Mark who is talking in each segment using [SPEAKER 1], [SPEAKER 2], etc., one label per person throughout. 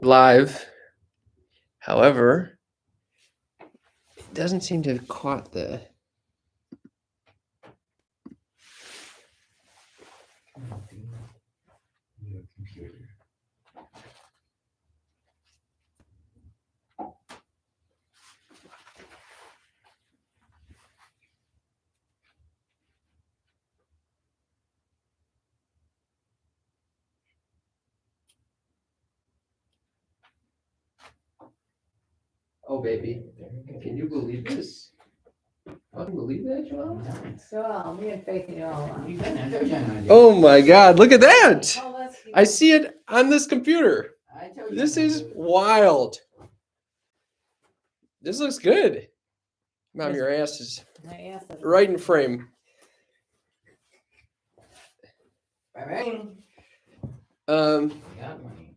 [SPEAKER 1] live. However, it doesn't seem to have caught the... Oh, baby. Can you believe this? I can believe that, Joel?
[SPEAKER 2] So, me and Faith in you all.
[SPEAKER 1] Oh my God, look at that! I see it on this computer. This is wild. This looks good. Mom, your ass is right in frame.
[SPEAKER 3] Got money.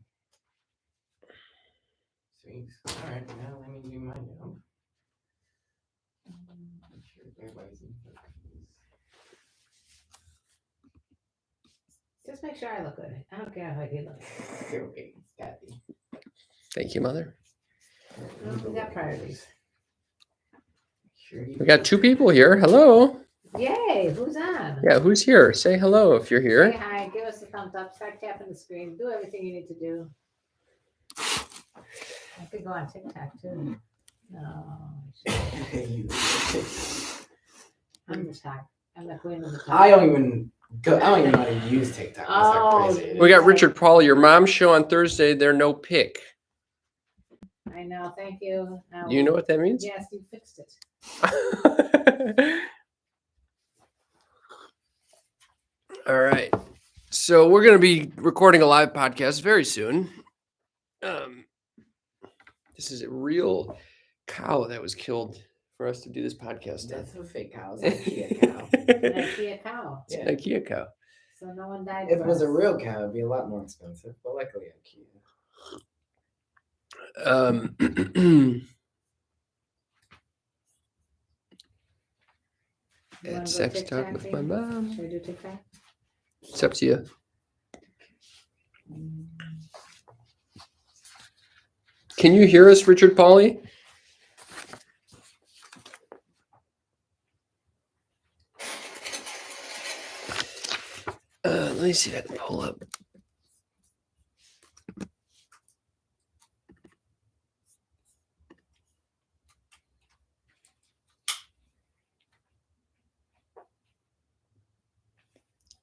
[SPEAKER 3] Sweet. All right, now let me do my job. Make sure everybody's in focus.
[SPEAKER 2] Just make sure I look good. I don't care how you look.
[SPEAKER 3] Okay, Kathy.
[SPEAKER 1] Thank you, Mother.
[SPEAKER 2] We got priorities.
[SPEAKER 1] We got 2 people here. Hello.
[SPEAKER 2] Yay! Who's on?
[SPEAKER 1] Yeah, who's here? Say hello if you're
[SPEAKER 2] Say
[SPEAKER 1] here.
[SPEAKER 2] hi. Give us a thumbs up. Start tapping the screen. Do everything you need to do. I could go on TikTok too. No. I'm the top. I'm the queen of the top.
[SPEAKER 3] I don't even know how to use TikTok. That's how crazy it is.
[SPEAKER 1] We got Richard Paul, your mom's show on Thursday. They're no pick.
[SPEAKER 2] I know. Thank you.
[SPEAKER 1] Do you know what that means?
[SPEAKER 2] Yes, you fixed it.
[SPEAKER 1] All right. So we're going to be recording a live podcast very soon. This is a real cow that was killed for us to do this podcast.
[SPEAKER 3] That's a fake cow. It's an IKEA cow.
[SPEAKER 2] An IKEA cow.
[SPEAKER 1] It's an IKEA cow.
[SPEAKER 2] So no one died.
[SPEAKER 3] If it was a real cow, it'd be a lot more expensive. But luckily, IKEA.
[SPEAKER 1] Had sex talk with my mom.
[SPEAKER 2] Should we do TikTok?
[SPEAKER 1] It's up to you. Can you hear us, Richard Pauly? Let me see if I can pull up.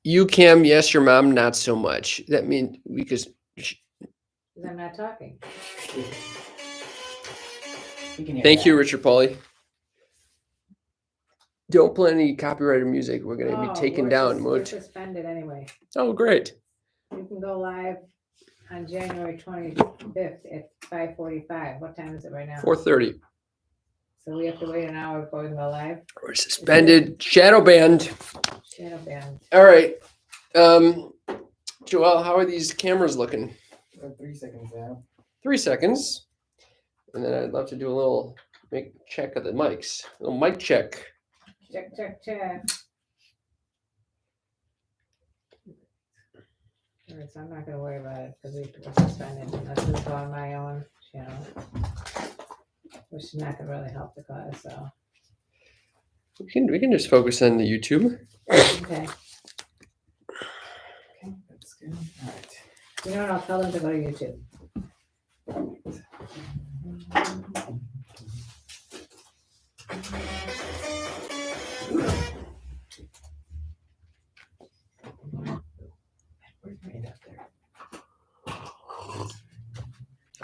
[SPEAKER 1] You, Cam, yes, your mom, not so much. That means because
[SPEAKER 2] I'm not talking.
[SPEAKER 1] Thank you, Richard Pauly. Don't play any copyrighted music. We're going to be taken down.
[SPEAKER 2] We're suspended anyway.
[SPEAKER 1] Oh, great.
[SPEAKER 2] You can go live on January 25th at 5:45. What time is it right now?
[SPEAKER 1] 4:30.
[SPEAKER 2] So we have to wait an hour before we can go live?
[SPEAKER 1] We're suspended. Shadow banned.
[SPEAKER 2] Shadow banned.
[SPEAKER 1] All right. Joel, how are these cameras looking?
[SPEAKER 3] 3 seconds now.
[SPEAKER 1] 3 seconds. And then I'd love to do a little check of the mics. A little mic check.
[SPEAKER 2] Check, check, check. All right, so I'm not going to worry about it because we're suspended unless we go on my own channel, which is not going to really help the cause. So
[SPEAKER 1] we can just focus on the YouTube.
[SPEAKER 2] Okay.
[SPEAKER 3] Okay, that's good. All right.
[SPEAKER 2] You know what? I'll tell them to go to YouTube.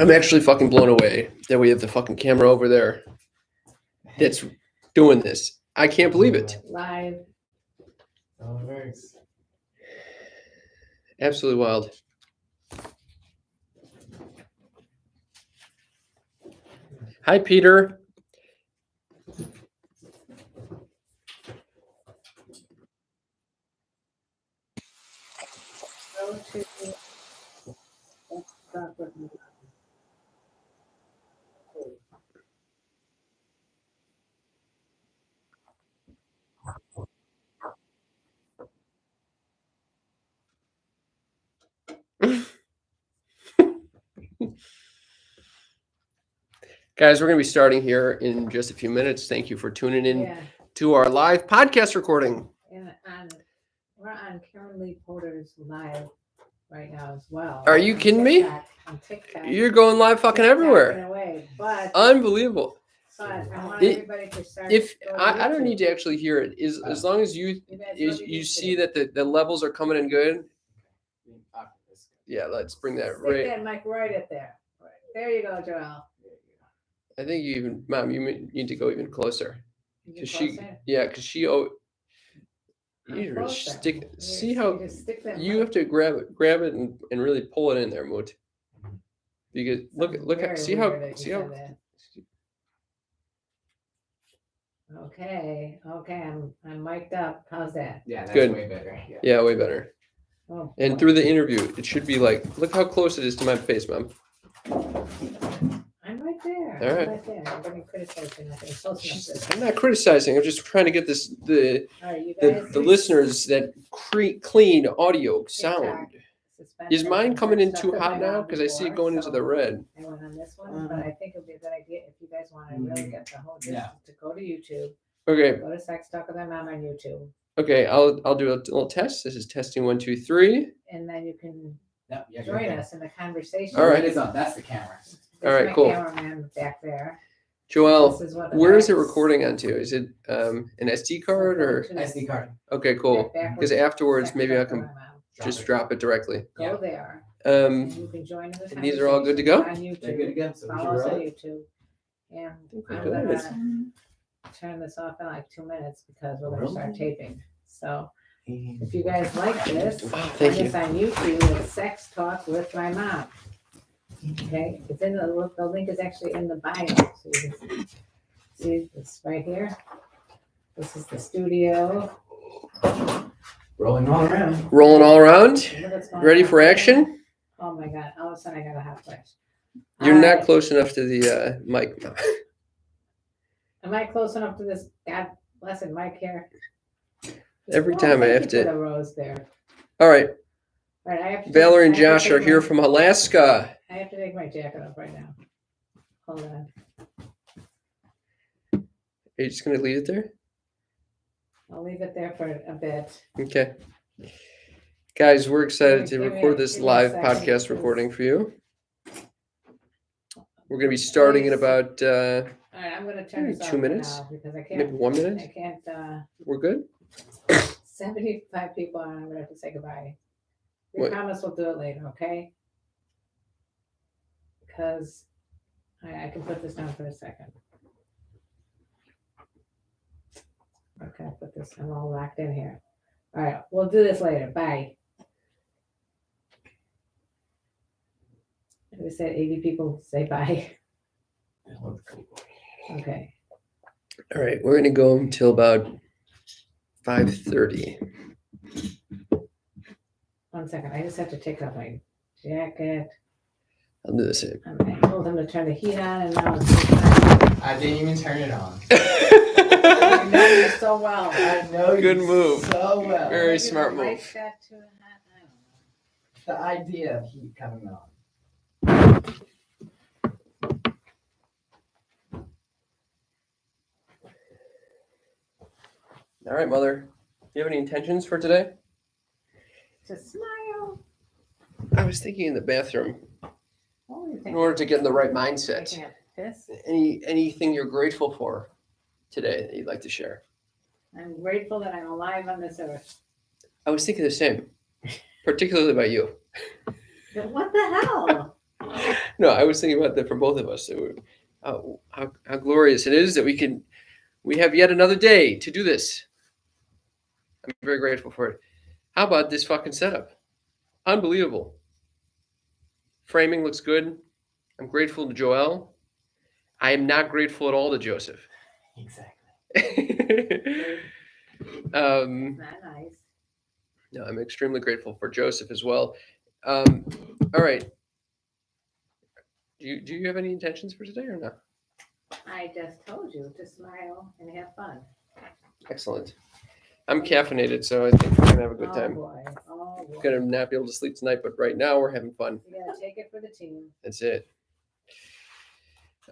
[SPEAKER 1] I'm actually fucking blown away that we have the fucking camera over there that's doing this. I can't believe it.
[SPEAKER 2] Live.
[SPEAKER 3] Oh, it works.
[SPEAKER 1] Absolutely wild. Hi, Peter.
[SPEAKER 2] Go to. Let's start with me.
[SPEAKER 1] Guys, we're going to be starting here in just a few minutes. Thank you for tuning in
[SPEAKER 2] Yeah,
[SPEAKER 1] to our live podcast recording.
[SPEAKER 2] and we're on KarenLee Poter's live right now as well.
[SPEAKER 1] Are you
[SPEAKER 2] on
[SPEAKER 1] kidding me?
[SPEAKER 2] TikTok, on TikTok.
[SPEAKER 1] You're going live fucking
[SPEAKER 2] TikTok
[SPEAKER 1] everywhere.
[SPEAKER 2] in a way, but
[SPEAKER 1] Unbelievable.
[SPEAKER 2] I want
[SPEAKER 1] It-
[SPEAKER 2] everybody to start.
[SPEAKER 1] If
[SPEAKER 2] go to
[SPEAKER 1] I don't
[SPEAKER 2] YouTube.
[SPEAKER 1] need to actually hear it, as long as you
[SPEAKER 2] You guys
[SPEAKER 1] is
[SPEAKER 2] go to
[SPEAKER 1] you
[SPEAKER 2] YouTube.
[SPEAKER 1] see that the levels are coming in good. Yeah, let's bring that
[SPEAKER 2] Stick
[SPEAKER 1] right.
[SPEAKER 2] that mic right at there. Right. There you go, Joel.
[SPEAKER 1] I think you even, Mom, you need to go even closer.
[SPEAKER 2] You
[SPEAKER 1] Because
[SPEAKER 2] get
[SPEAKER 1] she,
[SPEAKER 2] closer?
[SPEAKER 1] yeah, because she,
[SPEAKER 2] I'm
[SPEAKER 1] you just
[SPEAKER 2] closer.
[SPEAKER 1] stick,
[SPEAKER 2] You
[SPEAKER 1] see
[SPEAKER 2] just-
[SPEAKER 1] how,
[SPEAKER 2] you just stick that
[SPEAKER 1] you
[SPEAKER 2] mic.
[SPEAKER 1] have to grab it and really pull it in there, Moot. Because look,
[SPEAKER 2] Sounds
[SPEAKER 1] look,
[SPEAKER 2] very
[SPEAKER 1] see
[SPEAKER 2] weird
[SPEAKER 1] how,
[SPEAKER 2] that you
[SPEAKER 1] see how,
[SPEAKER 2] said that. Okay, I'm mic'd up. How's that?
[SPEAKER 3] Yeah, that's
[SPEAKER 1] Good.
[SPEAKER 3] way better. Yeah.
[SPEAKER 1] yeah, way better.
[SPEAKER 2] Oh,
[SPEAKER 1] And
[SPEAKER 2] boy.
[SPEAKER 1] through the interview, it should be like, look how close it is to my face, Mom.
[SPEAKER 2] I'm right there.
[SPEAKER 1] All right.
[SPEAKER 2] I'm right there. I'm getting criticized for nothing. Close enough to
[SPEAKER 1] I'm not criticizing. I'm just trying to get this the
[SPEAKER 2] All right, you guys.
[SPEAKER 1] listeners that clean audio sound.
[SPEAKER 2] suspend
[SPEAKER 1] Is
[SPEAKER 2] this
[SPEAKER 1] mine
[SPEAKER 2] and
[SPEAKER 1] coming in
[SPEAKER 2] stuff
[SPEAKER 1] too
[SPEAKER 2] that
[SPEAKER 1] hot
[SPEAKER 2] went
[SPEAKER 1] now?
[SPEAKER 2] on
[SPEAKER 1] Because I see it
[SPEAKER 2] before,
[SPEAKER 1] going into
[SPEAKER 2] so
[SPEAKER 1] the red.
[SPEAKER 2] I went on this one, but I think it'd be a good idea if you guys want to really get the whole gist
[SPEAKER 3] Yeah.
[SPEAKER 2] to go to YouTube.
[SPEAKER 1] Okay,
[SPEAKER 2] Go to Sex Talk with My Mom on YouTube,
[SPEAKER 1] okay. I'll do a little test. This is testing 1, 2, 3.
[SPEAKER 2] and then you can
[SPEAKER 3] No, yeah,
[SPEAKER 2] join us in the conversation.
[SPEAKER 1] All right.
[SPEAKER 3] It is on. That's the camera.
[SPEAKER 2] There's
[SPEAKER 1] All right,
[SPEAKER 2] my
[SPEAKER 1] cool.
[SPEAKER 2] cameraman back there.
[SPEAKER 1] Joelle,
[SPEAKER 2] This is what the
[SPEAKER 1] where is it
[SPEAKER 2] next-
[SPEAKER 1] recording onto? Is it an SD card or?
[SPEAKER 2] Go to
[SPEAKER 3] SD card.
[SPEAKER 1] Okay, cool.
[SPEAKER 2] that
[SPEAKER 1] Because
[SPEAKER 2] backwards
[SPEAKER 1] afterwards,
[SPEAKER 2] Sex
[SPEAKER 1] maybe I
[SPEAKER 2] Talk with
[SPEAKER 1] can
[SPEAKER 2] My Mom.
[SPEAKER 1] just drop it directly.
[SPEAKER 2] Go
[SPEAKER 3] Yeah.
[SPEAKER 2] there,
[SPEAKER 1] Um,
[SPEAKER 2] and you can join in the
[SPEAKER 1] and these are all good to
[SPEAKER 2] conversation
[SPEAKER 1] go?
[SPEAKER 2] on YouTube.
[SPEAKER 3] They're good to go. So we should
[SPEAKER 2] Follow us on
[SPEAKER 3] roll it.
[SPEAKER 2] YouTube. And
[SPEAKER 1] we're
[SPEAKER 2] I'm
[SPEAKER 1] good.
[SPEAKER 2] gonna turn this off in like 2 minutes because we're gonna start taping. So if you guys like this,
[SPEAKER 1] Oh,
[SPEAKER 2] find
[SPEAKER 1] thank you.
[SPEAKER 2] us on YouTube at Sex Talk with My Mom. Okay, it's in the link is actually in the bio. So you can see this right here. This is the studio.
[SPEAKER 3] Rolling all around.
[SPEAKER 1] Rolling all around.
[SPEAKER 2] Look what's going
[SPEAKER 1] Ready
[SPEAKER 2] on
[SPEAKER 1] for
[SPEAKER 2] here.
[SPEAKER 1] action?
[SPEAKER 2] Oh my God, all of a sudden I got a hot flash.
[SPEAKER 1] You're
[SPEAKER 2] All
[SPEAKER 1] not
[SPEAKER 2] right.
[SPEAKER 1] close enough to the mic.
[SPEAKER 2] Am I close enough to this God blessed mic here?
[SPEAKER 1] Every
[SPEAKER 2] Oh,
[SPEAKER 1] time I
[SPEAKER 2] thank
[SPEAKER 1] have
[SPEAKER 2] you
[SPEAKER 1] to-
[SPEAKER 2] for the rose there.
[SPEAKER 1] All right.
[SPEAKER 2] All right, I have to.
[SPEAKER 1] Valerie and
[SPEAKER 2] I have to
[SPEAKER 1] Josh
[SPEAKER 2] take
[SPEAKER 1] are here
[SPEAKER 2] my-
[SPEAKER 1] from Alaska.
[SPEAKER 2] I have to take my jacket off right now. Hold on.
[SPEAKER 1] Are you just gonna leave it there?
[SPEAKER 2] I'll leave it there for a bit.
[SPEAKER 1] Okay. Guys, we're excited to
[SPEAKER 2] Give me-
[SPEAKER 1] record this
[SPEAKER 2] give me a
[SPEAKER 1] live
[SPEAKER 2] second,
[SPEAKER 1] podcast
[SPEAKER 2] please.
[SPEAKER 1] recording for you. We're gonna be starting in
[SPEAKER 2] Please.
[SPEAKER 1] about
[SPEAKER 2] All right, I'm gonna turn
[SPEAKER 1] Maybe
[SPEAKER 2] this off
[SPEAKER 1] 2
[SPEAKER 2] for
[SPEAKER 1] minutes?
[SPEAKER 2] now because I
[SPEAKER 1] maybe
[SPEAKER 2] can't.
[SPEAKER 1] 1
[SPEAKER 2] I
[SPEAKER 1] minute.
[SPEAKER 2] can't.
[SPEAKER 1] We're good.
[SPEAKER 2] 75 people, and I'm gonna have to say goodbye. We
[SPEAKER 1] What?
[SPEAKER 2] promise we'll do it later, okay? Because I can put this down for a second. Okay, put this. I'm all locked in here. All right, we'll do this later. Bye. We said 80 people say bye. Okay.
[SPEAKER 1] All right, we're gonna go until about 5:30.
[SPEAKER 2] 1 second. I just have to take off my jacket.
[SPEAKER 1] I'll do the same.
[SPEAKER 2] I told him to turn the heat on, and now it's
[SPEAKER 3] I didn't even turn it on.
[SPEAKER 2] I know you so well.
[SPEAKER 3] I know you
[SPEAKER 1] Good move.
[SPEAKER 3] so well.
[SPEAKER 1] Very
[SPEAKER 2] Maybe
[SPEAKER 1] smart
[SPEAKER 2] the mic
[SPEAKER 1] move.
[SPEAKER 2] got too hot, I don't know.
[SPEAKER 3] The idea of heat coming on.
[SPEAKER 1] All right, Mother. Do you have any intentions for today?
[SPEAKER 2] Just smile.
[SPEAKER 1] I was thinking in the bathroom
[SPEAKER 2] What were you
[SPEAKER 1] in
[SPEAKER 2] thinking?
[SPEAKER 1] order to get in the right mindset.
[SPEAKER 2] Taking a piss?
[SPEAKER 1] Anything you're grateful for today that you'd like to share?
[SPEAKER 2] I'm grateful that I'm alive on this earth.
[SPEAKER 1] I was thinking the same, particularly about you.
[SPEAKER 2] But what the hell?
[SPEAKER 1] No, I was thinking about that for both of us. How glorious it is that we have yet another day to do this. I'm very grateful for it. How about this fucking setup? Unbelievable. Framing looks good. I'm grateful to Joelle. I am not grateful at all to Joseph.
[SPEAKER 3] Exactly.
[SPEAKER 2] Not nice.
[SPEAKER 1] No, I'm extremely grateful for Joseph as well. All right. Do you have any intentions for today or not?
[SPEAKER 2] I just told you to smile and have fun.
[SPEAKER 1] Excellent. I'm caffeinated, so I think we're gonna have a good
[SPEAKER 2] Oh
[SPEAKER 1] time.
[SPEAKER 2] boy. Oh boy.
[SPEAKER 1] Gonna not be able to sleep tonight, but right now we're having fun.
[SPEAKER 2] You gotta take it for the team.
[SPEAKER 1] That's it.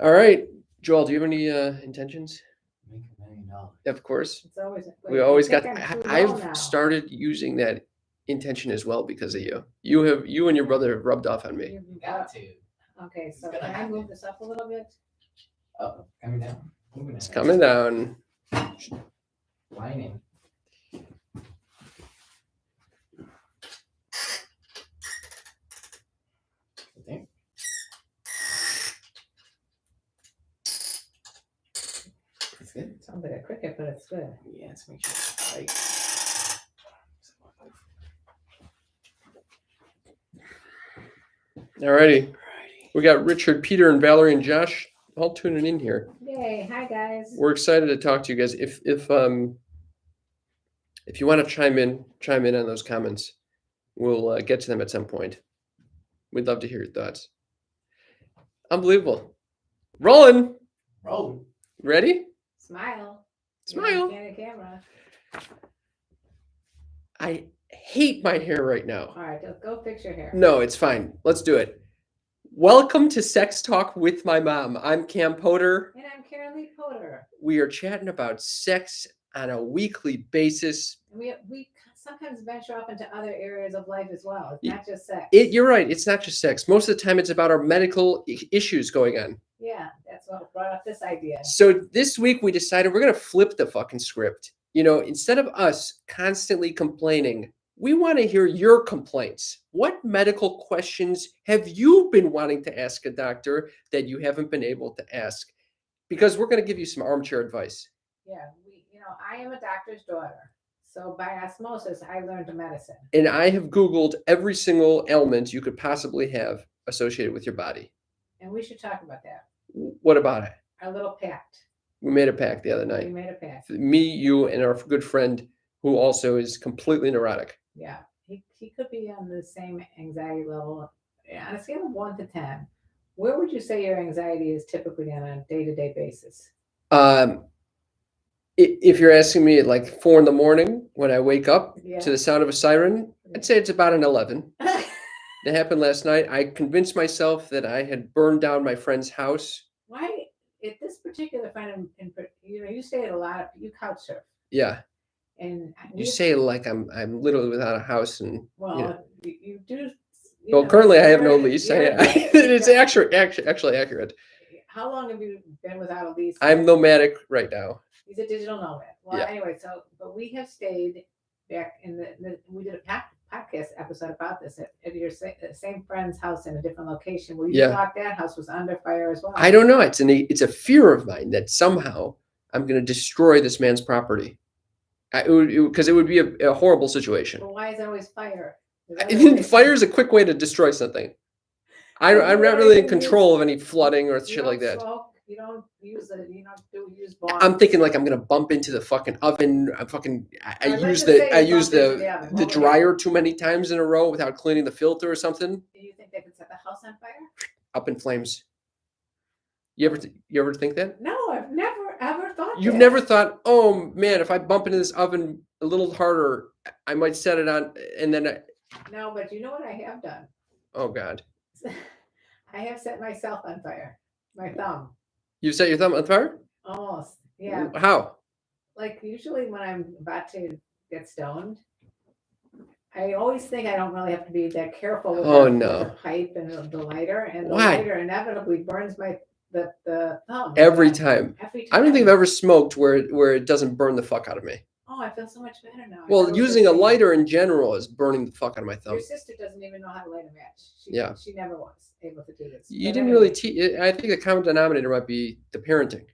[SPEAKER 1] All right. Joel, do you have any intentions?
[SPEAKER 3] Make $1 million.
[SPEAKER 1] Of course.
[SPEAKER 2] It's always.
[SPEAKER 1] We always
[SPEAKER 2] I
[SPEAKER 1] got.
[SPEAKER 2] think I'm too low now.
[SPEAKER 1] I've started using that intention as well because of you. You and your brother have rubbed off on me.
[SPEAKER 2] You
[SPEAKER 3] Got to.
[SPEAKER 2] Okay, so
[SPEAKER 3] It's gonna
[SPEAKER 2] can I move
[SPEAKER 3] happen.
[SPEAKER 2] this up a little bit?
[SPEAKER 3] Oh, coming down. Moving
[SPEAKER 1] It's
[SPEAKER 3] down.
[SPEAKER 1] coming down.
[SPEAKER 3] Lining. There. It's good.
[SPEAKER 2] Sounds like a cricket, but it's good.
[SPEAKER 3] Yeah, let's make sure it's tight.
[SPEAKER 1] Alrighty. We got Richard, Peter, and Valerie and Josh all tuning in here.
[SPEAKER 2] Yay! Hi guys.
[SPEAKER 1] We're excited to talk to you guys. If you want to chime in on those comments, we'll get to them at some point. We'd love to hear your thoughts. Unbelievable. Rolling.
[SPEAKER 3] Roll.
[SPEAKER 1] Ready?
[SPEAKER 2] Smile.
[SPEAKER 1] Smile.
[SPEAKER 2] Camera.
[SPEAKER 1] I hate my hair right now.
[SPEAKER 2] All right, go fix your hair.
[SPEAKER 1] No, it's fine. Let's do it. Welcome to Sex Talk with my mom. I'm Cam Poter.
[SPEAKER 2] And I'm KarenLee Poter.
[SPEAKER 1] We are chatting about sex on a weekly basis.
[SPEAKER 2] And we sometimes venture off into other areas of life as well. It's not just sex.
[SPEAKER 1] You're right. It's not just sex. Most of the time, it's about our medical issues going on.
[SPEAKER 2] Yeah, that's what brought up this idea.
[SPEAKER 1] So this week we decided we're going to flip the fucking script. You know, instead of us constantly complaining, we want to hear your complaints. What medical questions have you been wanting to ask a doctor that you haven't been able to ask? Because we're going to give you some armchair advice.
[SPEAKER 2] Yeah, I am a doctor's daughter. So by osmosis, I learned medicine.
[SPEAKER 1] And I have Googled every single ailment you could possibly have associated with your body.
[SPEAKER 2] And we should talk about that.
[SPEAKER 1] What about it?
[SPEAKER 2] Our little pact.
[SPEAKER 1] We made a pact the other
[SPEAKER 2] We
[SPEAKER 1] night.
[SPEAKER 2] made a pact.
[SPEAKER 1] Me, you, and our good friend who also is completely neurotic.
[SPEAKER 2] Yeah, he could be on the same anxiety level. On a scale of 1 to 10, where would you say your anxiety is typically on a day-to-day basis?
[SPEAKER 1] If you're asking me at like 4 a.m. when I wake up
[SPEAKER 2] Yeah.
[SPEAKER 1] to the sound of a siren, I'd say it's about an 11. That happened last night. I convinced myself that I had burned down my friend's house.
[SPEAKER 2] Why, at this particular friend, you stay at a lot of, you couch surf.
[SPEAKER 1] Yeah,
[SPEAKER 2] And
[SPEAKER 1] you say it like I'm literally without a house, and
[SPEAKER 2] well,
[SPEAKER 1] you know.
[SPEAKER 2] you do.
[SPEAKER 1] Well, currently I have no
[SPEAKER 2] you're-
[SPEAKER 1] lease.
[SPEAKER 2] you're-
[SPEAKER 1] It's actually accurate.
[SPEAKER 2] How long have you been without a lease?
[SPEAKER 1] I'm nomadic right now.
[SPEAKER 2] He's a digital nomad. Well,
[SPEAKER 1] Yeah.
[SPEAKER 2] anyway, but we have stayed back in we did a podcast episode about this at your same friend's house in a different location where you
[SPEAKER 1] Yeah.
[SPEAKER 2] thought that house was under fire as well.
[SPEAKER 1] I don't know. It's a fear of mine that somehow I'm going to destroy this man's property. Because it would be a horrible situation.
[SPEAKER 2] But why is there always fire?
[SPEAKER 1] Fire is a quick way to destroy something. I'm not really in control of any flooding or shit like that.
[SPEAKER 2] Smoke, you don't use bombs.
[SPEAKER 1] I'm thinking like I'm gonna bump into the fucking oven. I use the dryer too many times in a row without cleaning the filter or something.
[SPEAKER 2] Do you think they could set the house on fire?
[SPEAKER 1] Up in flames. You ever think that?
[SPEAKER 2] No, I've never ever thought.
[SPEAKER 1] You've
[SPEAKER 2] that.
[SPEAKER 1] never thought, oh man, if I bump into this oven a little harder, I might set it on, and then
[SPEAKER 2] No, but you know what I have done?
[SPEAKER 1] oh god,
[SPEAKER 2] I have set myself on fire. My thumb.
[SPEAKER 1] you set your thumb on fire?
[SPEAKER 2] Almost. Yeah.
[SPEAKER 1] How?
[SPEAKER 2] Like usually when I'm about to get stoned, I always think I don't really have to be that careful with, with the pipe and the lighter, and the lighter inevitably burns the thumb
[SPEAKER 1] Every time.
[SPEAKER 2] Every time.
[SPEAKER 1] I don't think I've ever smoked where it doesn't burn the fuck out of me.
[SPEAKER 2] Oh, I feel so much better now.
[SPEAKER 1] Well, using a lighter in general is burning the fuck out of my thumb.
[SPEAKER 2] Your sister doesn't even know how to light a match. She never was able to do this.
[SPEAKER 1] You didn't really teach. I think the common denominator might be the parenting.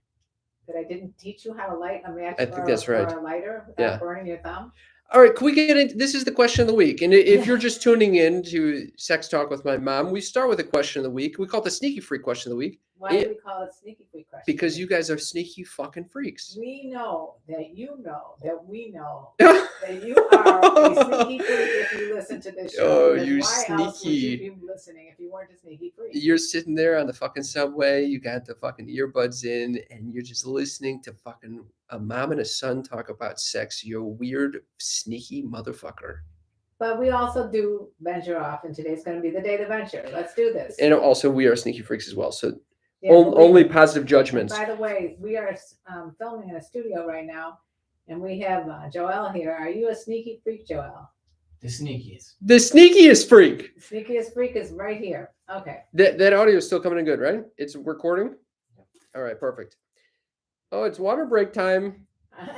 [SPEAKER 2] That I didn't teach you how to light a match.
[SPEAKER 1] I think that's right.
[SPEAKER 2] Or a lighter without burning your thumb.
[SPEAKER 1] All right, can we get into this? Is the question of the week. And if you're just tuning in to Sex Talk with my mom, we start with a question of the week. We call it the sneaky freak question of the week.
[SPEAKER 2] Why do we call it sneaky freak question?
[SPEAKER 1] Because you guys are sneaky fucking freaks.
[SPEAKER 2] We know that you know that we know that you are a sneaky freak if you listen to this show.
[SPEAKER 1] Oh, you
[SPEAKER 2] why else would
[SPEAKER 1] sneaky.
[SPEAKER 2] you be listening if you weren't a sneaky freak?
[SPEAKER 1] You're sitting there on the fucking subway, you got the fucking earbuds in, and you're just listening to fucking a mom and a son talk about sex. You're a weird, sneaky motherfucker.
[SPEAKER 2] But we also do venture off, and today's going to be the day to venture. Let's do this.
[SPEAKER 1] And also, we are sneaky freaks as well. So
[SPEAKER 2] Yeah, believe
[SPEAKER 1] Only
[SPEAKER 2] me.
[SPEAKER 1] positive
[SPEAKER 2] And
[SPEAKER 1] judgments.
[SPEAKER 2] by the way, we are filming in a studio right now, and we have Joelle here. Are you a sneaky freak, Joelle?
[SPEAKER 3] The sneakiest.
[SPEAKER 1] The sneakiest freak.
[SPEAKER 2] The sneakiest freak is right here. Okay.
[SPEAKER 1] That audio is still coming in good, right? It's recording? All right, perfect. Oh, it's water break time.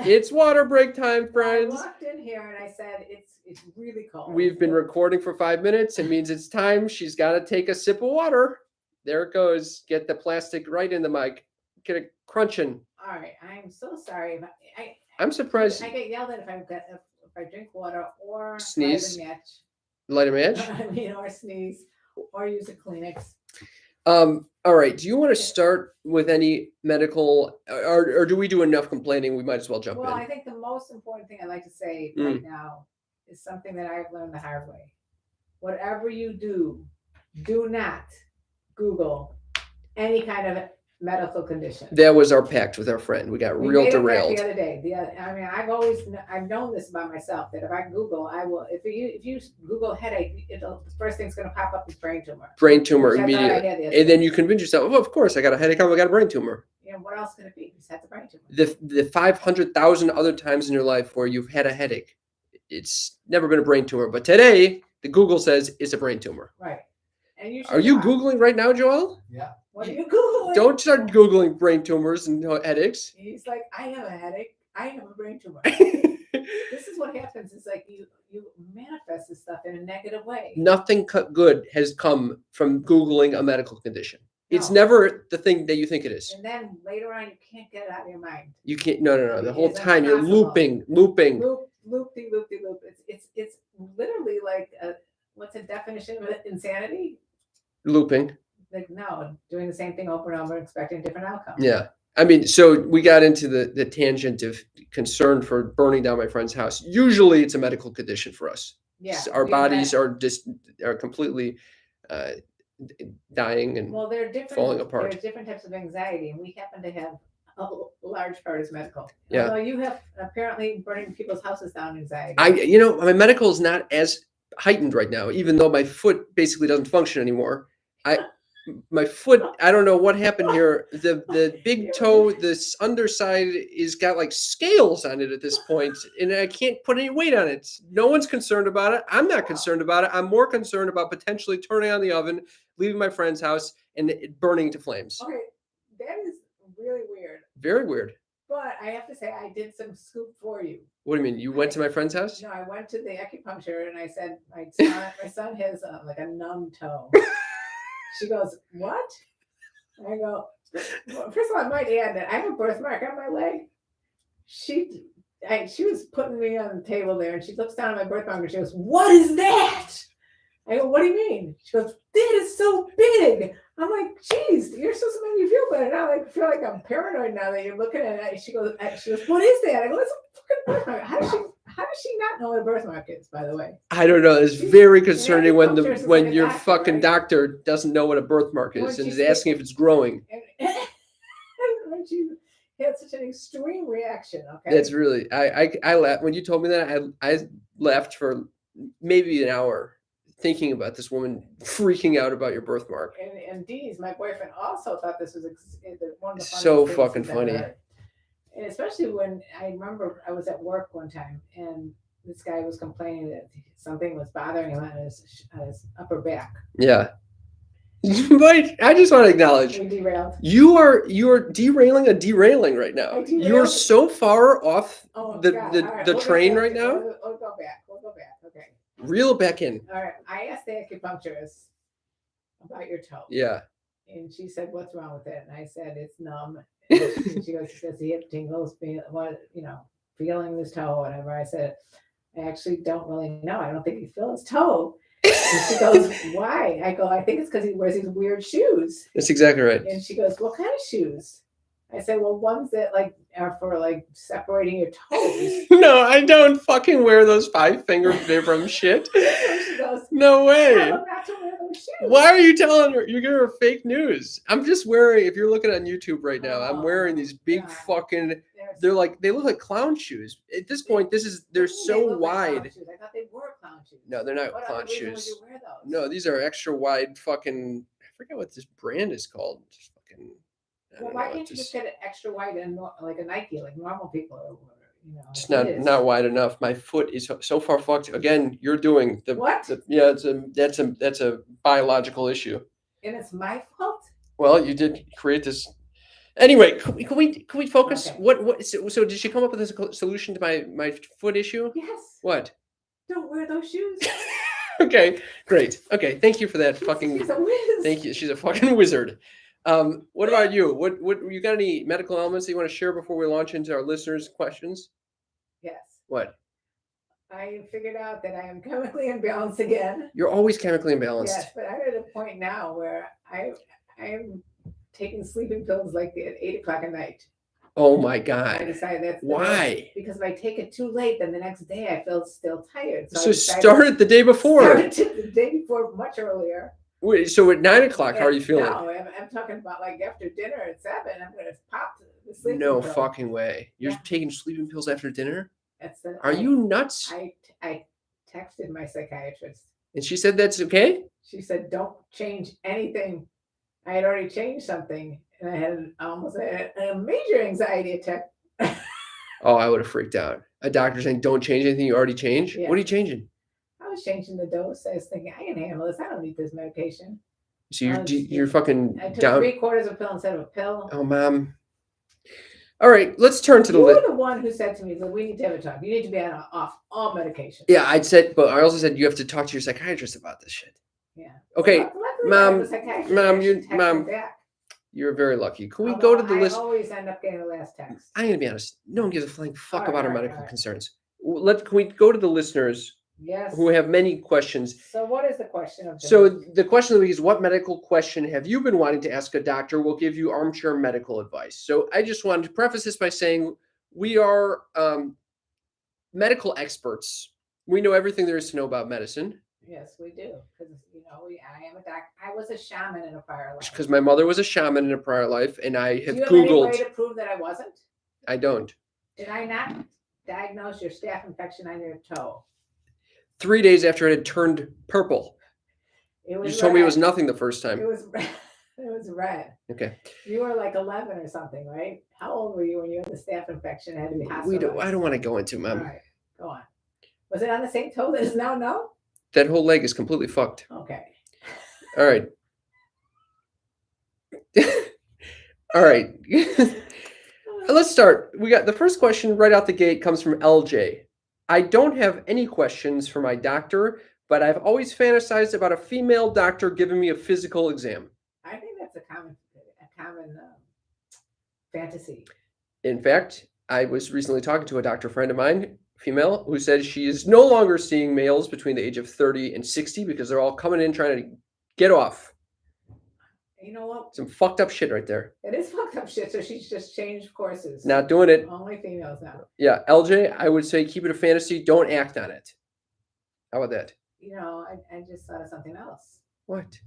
[SPEAKER 1] It's water break time, friends.
[SPEAKER 2] I walked in here and I said, it's really cold.
[SPEAKER 1] We've been recording for 5 minutes. It means it's time. She's got to take a sip of water. There it goes. Get the plastic right in the mic. Get it crunching.
[SPEAKER 2] All right. I'm so sorry.
[SPEAKER 1] I'm surprised.
[SPEAKER 2] I get yelled at if I drink water or
[SPEAKER 1] Sneeze.
[SPEAKER 2] light a
[SPEAKER 1] Light a match.
[SPEAKER 2] match. I mean, or sneeze or use a Kleenex.
[SPEAKER 1] All right. Do you want to start with any medical, or do we do enough complaining? We might as well jump
[SPEAKER 2] Well,
[SPEAKER 1] in.
[SPEAKER 2] I think the most important thing I'd like to say right now is something that I've learned the hard way. Whatever you do, do not Google any kind of medical condition.
[SPEAKER 1] That was our pact with our friend. We got
[SPEAKER 2] We
[SPEAKER 1] real
[SPEAKER 2] made a pact
[SPEAKER 1] derailed.
[SPEAKER 2] the other day. I mean, I've known this about myself, that if I Google, I will. If you Google headache, the first thing's going to pop up is brain tumor.
[SPEAKER 1] Brain tumor
[SPEAKER 2] Which I thought I
[SPEAKER 1] immediately.
[SPEAKER 2] had the other
[SPEAKER 1] And then
[SPEAKER 2] day.
[SPEAKER 1] you convince yourself, oh, of course, I got a headache. I got a brain tumor.
[SPEAKER 2] You know, what else could it be besides a brain tumor?
[SPEAKER 1] The 500,000 other times in your life where you've had a headache, it's never been a brain tumor. But today, the Google says it's a brain tumor.
[SPEAKER 2] Right. And you
[SPEAKER 1] Are you
[SPEAKER 2] not.
[SPEAKER 1] Googling right now, Joel?
[SPEAKER 3] Yeah.
[SPEAKER 2] What are you Googling?
[SPEAKER 1] Don't start Googling brain tumors and headaches.
[SPEAKER 2] He's like, I have a headache. I have a brain tumor. This is what happens. It's like you manifest this stuff in a negative way.
[SPEAKER 1] Nothing good has come from Googling a medical condition. It's
[SPEAKER 2] No.
[SPEAKER 1] never the thing that you think it is.
[SPEAKER 2] And then later on, you can't get it out of your mind.
[SPEAKER 1] You can't. No. The whole
[SPEAKER 2] It's
[SPEAKER 1] time you're
[SPEAKER 2] impossible.
[SPEAKER 1] looping.
[SPEAKER 2] Loop. It's literally like what's the definition of insanity?
[SPEAKER 1] Looping.
[SPEAKER 2] Like no, doing the same thing over and over, expecting a different outcome.
[SPEAKER 1] Yeah. I mean, so we got into the tangent of concern for burning down my friend's house. Usually it's a medical condition for us.
[SPEAKER 2] Yeah.
[SPEAKER 1] Our
[SPEAKER 2] we
[SPEAKER 1] bodies
[SPEAKER 2] met-
[SPEAKER 1] are completely dying and
[SPEAKER 2] Well, there are different
[SPEAKER 1] falling apart.
[SPEAKER 2] There's different types of anxiety, and we happen to have a large part is medical.
[SPEAKER 1] Yeah.
[SPEAKER 2] Although you have apparently burning people's houses down anxiety.
[SPEAKER 1] my medical is not as heightened right now, even though my foot basically doesn't function anymore. My foot, I don't know what happened here. The big toe, this underside is got like scales on it at this point, and I can't put any weight on it. No one's concerned about it. I'm not concerned about it. I'm more concerned about potentially turning on the oven, leaving my friend's house, and it burning to flames.
[SPEAKER 2] Okay, that is really weird.
[SPEAKER 1] Very weird.
[SPEAKER 2] But I have to say, I did some scoop for you.
[SPEAKER 1] What do you mean? You went to my friend's house?
[SPEAKER 2] No, I went to the acupuncture and I said, my son has like a numb toe. She goes, what? I go, well, first of all, I might add that I have a birthmark on my leg. She was putting me on the table there and she looks down at my birthmark and she goes, what is that? I go, what do you mean? She goes, that is so big. I'm like, geez, you're supposed to make me feel better now. I feel like I'm paranoid now that you're looking at it. She goes, what is that? I go, it's a fucking birthmark. How does she not know what a birthmark is, by the way?
[SPEAKER 1] I don't know. It's very concerning when
[SPEAKER 2] acupuncturist is
[SPEAKER 1] when
[SPEAKER 2] like a
[SPEAKER 1] your
[SPEAKER 2] doctor,
[SPEAKER 1] fucking
[SPEAKER 2] right?
[SPEAKER 1] doctor doesn't know what a birthmark
[SPEAKER 2] When
[SPEAKER 1] is and
[SPEAKER 2] she's
[SPEAKER 1] is asking if it's growing.
[SPEAKER 2] And when she had such an extreme reaction, okay?
[SPEAKER 1] That's really I laughed when you told me that. I laughed for maybe an hour thinking about this woman freaking out about your birthmark.
[SPEAKER 2] And Dee's, my boyfriend, also thought this was one of the funniest
[SPEAKER 1] So
[SPEAKER 2] things
[SPEAKER 1] fucking
[SPEAKER 2] he's ever
[SPEAKER 1] funny.
[SPEAKER 2] heard. And especially when I remember I was at work one time and this guy was complaining that something was bothering him on his upper back.
[SPEAKER 1] Yeah. But I just want to acknowledge
[SPEAKER 2] We derailed.
[SPEAKER 1] you are derailing a derailing right now.
[SPEAKER 2] I derailed.
[SPEAKER 1] You're so far off
[SPEAKER 2] Oh,
[SPEAKER 1] the
[SPEAKER 2] God.
[SPEAKER 1] the,
[SPEAKER 2] All right,
[SPEAKER 1] the
[SPEAKER 2] we'll get
[SPEAKER 1] train
[SPEAKER 2] back
[SPEAKER 1] right
[SPEAKER 2] to-
[SPEAKER 1] now.
[SPEAKER 2] We'll go back. Okay.
[SPEAKER 1] Reel it back in.
[SPEAKER 2] All right. I asked the acupuncturist about your toe.
[SPEAKER 1] Yeah.
[SPEAKER 2] And she said, what's wrong with it? And I said, it's numb. And she goes, does he have tingles, feeling his toe, whatever. I said, I actually don't really know. I don't think he feels his toe. And she goes, why? I go, I think it's because he wears these weird shoes.
[SPEAKER 1] That's exactly right.
[SPEAKER 2] And she goes, what kind of shoes? I said, well, ones that are for separating your toes.
[SPEAKER 1] No, I don't fucking wear those 5-finger Vibram shit.
[SPEAKER 2] So she goes,
[SPEAKER 1] No way.
[SPEAKER 2] tell him not to wear those shoes.
[SPEAKER 1] Why are you telling her? You're giving her fake news. I'm just wearing, if you're looking on YouTube right now, I'm wearing these big
[SPEAKER 2] God.
[SPEAKER 1] fucking, they look like clown shoes. At this point, they're
[SPEAKER 2] They
[SPEAKER 1] so
[SPEAKER 2] look like clown
[SPEAKER 1] wide.
[SPEAKER 2] shoes. I thought they were clown shoes.
[SPEAKER 1] No, they're not
[SPEAKER 2] What
[SPEAKER 1] clown
[SPEAKER 2] other reason
[SPEAKER 1] shoes.
[SPEAKER 2] would you wear those?
[SPEAKER 1] No, these are extra wide fucking, I forget what this brand is called. Just fucking
[SPEAKER 2] Well, why can't you just get it extra wide and like a Nike, like normal people are, you know?
[SPEAKER 1] It's not wide enough. My foot is so far fucked. Again, you're doing
[SPEAKER 2] What?
[SPEAKER 1] Yeah, that's a biological issue.
[SPEAKER 2] And it's my fault?
[SPEAKER 1] Well, you did create this. Anyway, can we focus?
[SPEAKER 2] Okay.
[SPEAKER 1] What so did she come up with a solution to my foot issue?
[SPEAKER 2] Yes.
[SPEAKER 1] What?
[SPEAKER 2] Don't wear those shoes.
[SPEAKER 1] Okay, great. Okay, thank you for that
[SPEAKER 2] She's
[SPEAKER 1] fucking.
[SPEAKER 2] a whiz.
[SPEAKER 1] Thank you. She's a fucking wizard. What about you? What you got any medical elements that you want to share before we launch into our listeners' questions?
[SPEAKER 2] Yes.
[SPEAKER 1] What?
[SPEAKER 2] I figured out that I am chemically imbalanced again.
[SPEAKER 1] You're always chemically imbalanced.
[SPEAKER 2] Yes, but I'm at a point now where I'm taking sleeping pills like at 8 o'clock at night.
[SPEAKER 1] Oh my
[SPEAKER 2] I
[SPEAKER 1] God.
[SPEAKER 2] decided that's
[SPEAKER 1] Why?
[SPEAKER 2] because if I take it too late, then the next day I feel still tired.
[SPEAKER 1] So start it the day before.
[SPEAKER 2] Started the day before, much earlier.
[SPEAKER 1] Wait, so at 9 o'clock, how are you feeling?
[SPEAKER 2] No, I'm talking about like after dinner at 7. I'm going to pop the sleeping
[SPEAKER 1] No
[SPEAKER 2] pill.
[SPEAKER 1] fucking way. You're
[SPEAKER 2] Yeah.
[SPEAKER 1] taking sleeping pills after dinner?
[SPEAKER 2] That's
[SPEAKER 1] Are you nuts?
[SPEAKER 2] I texted my psychiatrist.
[SPEAKER 1] And she said that's okay?
[SPEAKER 2] She said, "Don't change anything." I had already changed something, and I had almost a major anxiety attack.
[SPEAKER 1] Oh, I would have freaked out. A doctor saying, don't change anything you already changed?
[SPEAKER 2] Yeah.
[SPEAKER 1] What are you changing?
[SPEAKER 2] I was changing the dose. I was thinking, I can handle this. I don't need this medication.
[SPEAKER 1] So you're fucking
[SPEAKER 2] I took
[SPEAKER 1] down.
[SPEAKER 2] 3/4 of a pill instead of a pill.
[SPEAKER 1] Oh, Mom. All right, let's turn to the
[SPEAKER 2] You
[SPEAKER 1] list.
[SPEAKER 2] were the one who said to me that we need to have a talk. You need to be off all medication.
[SPEAKER 1] Yeah, but I also said you have to talk to your psychiatrist about this shit.
[SPEAKER 2] Yeah.
[SPEAKER 1] Okay,
[SPEAKER 2] Luckily,
[SPEAKER 1] Mom,
[SPEAKER 2] I was a psychiatrist.
[SPEAKER 1] Mom,
[SPEAKER 2] I
[SPEAKER 1] you-
[SPEAKER 2] should text
[SPEAKER 1] Mom,
[SPEAKER 2] him back.
[SPEAKER 1] You're very lucky. Can we
[SPEAKER 2] Although
[SPEAKER 1] go to the list?
[SPEAKER 2] I always end up getting the last text.
[SPEAKER 1] I'm going to be honest. No one gives a flying fuck
[SPEAKER 2] All right,
[SPEAKER 1] about our
[SPEAKER 2] all right,
[SPEAKER 1] medical
[SPEAKER 2] all right.
[SPEAKER 1] concerns. Can we go to the listeners
[SPEAKER 2] Yes.
[SPEAKER 1] who have many questions?
[SPEAKER 2] So what is the question of the
[SPEAKER 1] So
[SPEAKER 2] week?
[SPEAKER 1] the question of the week is, what medical question have you been wanting to ask a doctor? We'll give you armchair medical advice. So I just wanted to preface this by saying we are medical experts. We know everything there is to know about medicine.
[SPEAKER 2] Yes, we do. Because I am a doctor. I was a shaman in a prior life.
[SPEAKER 1] Because my mother was a shaman in a prior life, and I have
[SPEAKER 2] Do you have any
[SPEAKER 1] Googled.
[SPEAKER 2] way to prove that I wasn't?
[SPEAKER 1] I don't.
[SPEAKER 2] Did I not diagnose your staph infection on your toe?
[SPEAKER 1] 3 days after it had turned purple.
[SPEAKER 2] It
[SPEAKER 1] You
[SPEAKER 2] was
[SPEAKER 1] just told me it was
[SPEAKER 2] red.
[SPEAKER 1] nothing the first time.
[SPEAKER 2] It was red. It was red.
[SPEAKER 1] Okay.
[SPEAKER 2] You were like 11 or something, right? How old were you when you had the staph infection and had to be hospitalized?
[SPEAKER 1] I don't want to go into,
[SPEAKER 2] All
[SPEAKER 1] Mom.
[SPEAKER 2] right, go on. Was it on the same toe that is now no?
[SPEAKER 1] That whole leg is completely fucked.
[SPEAKER 2] Okay.
[SPEAKER 1] All right. All right. Let's start. We got the first question right out the gate comes from LJ. I don't have any questions for my doctor, but I've always fantasized about a female doctor giving me a physical exam.
[SPEAKER 2] I think that's a common fantasy.
[SPEAKER 1] In fact, I was recently talking to a doctor friend of mine, female, who said she is no longer seeing males between the age of 30 and 60 because they're all coming in trying to get off.
[SPEAKER 2] You know what?
[SPEAKER 1] Some fucked up shit right there.
[SPEAKER 2] It is fucked up shit. So she's just changed courses.
[SPEAKER 1] Not doing it.
[SPEAKER 2] Only females now.
[SPEAKER 1] Yeah, LJ, I would say keep it a fantasy. Don't act on it. How about that?
[SPEAKER 2] I just thought of something else.
[SPEAKER 1] What?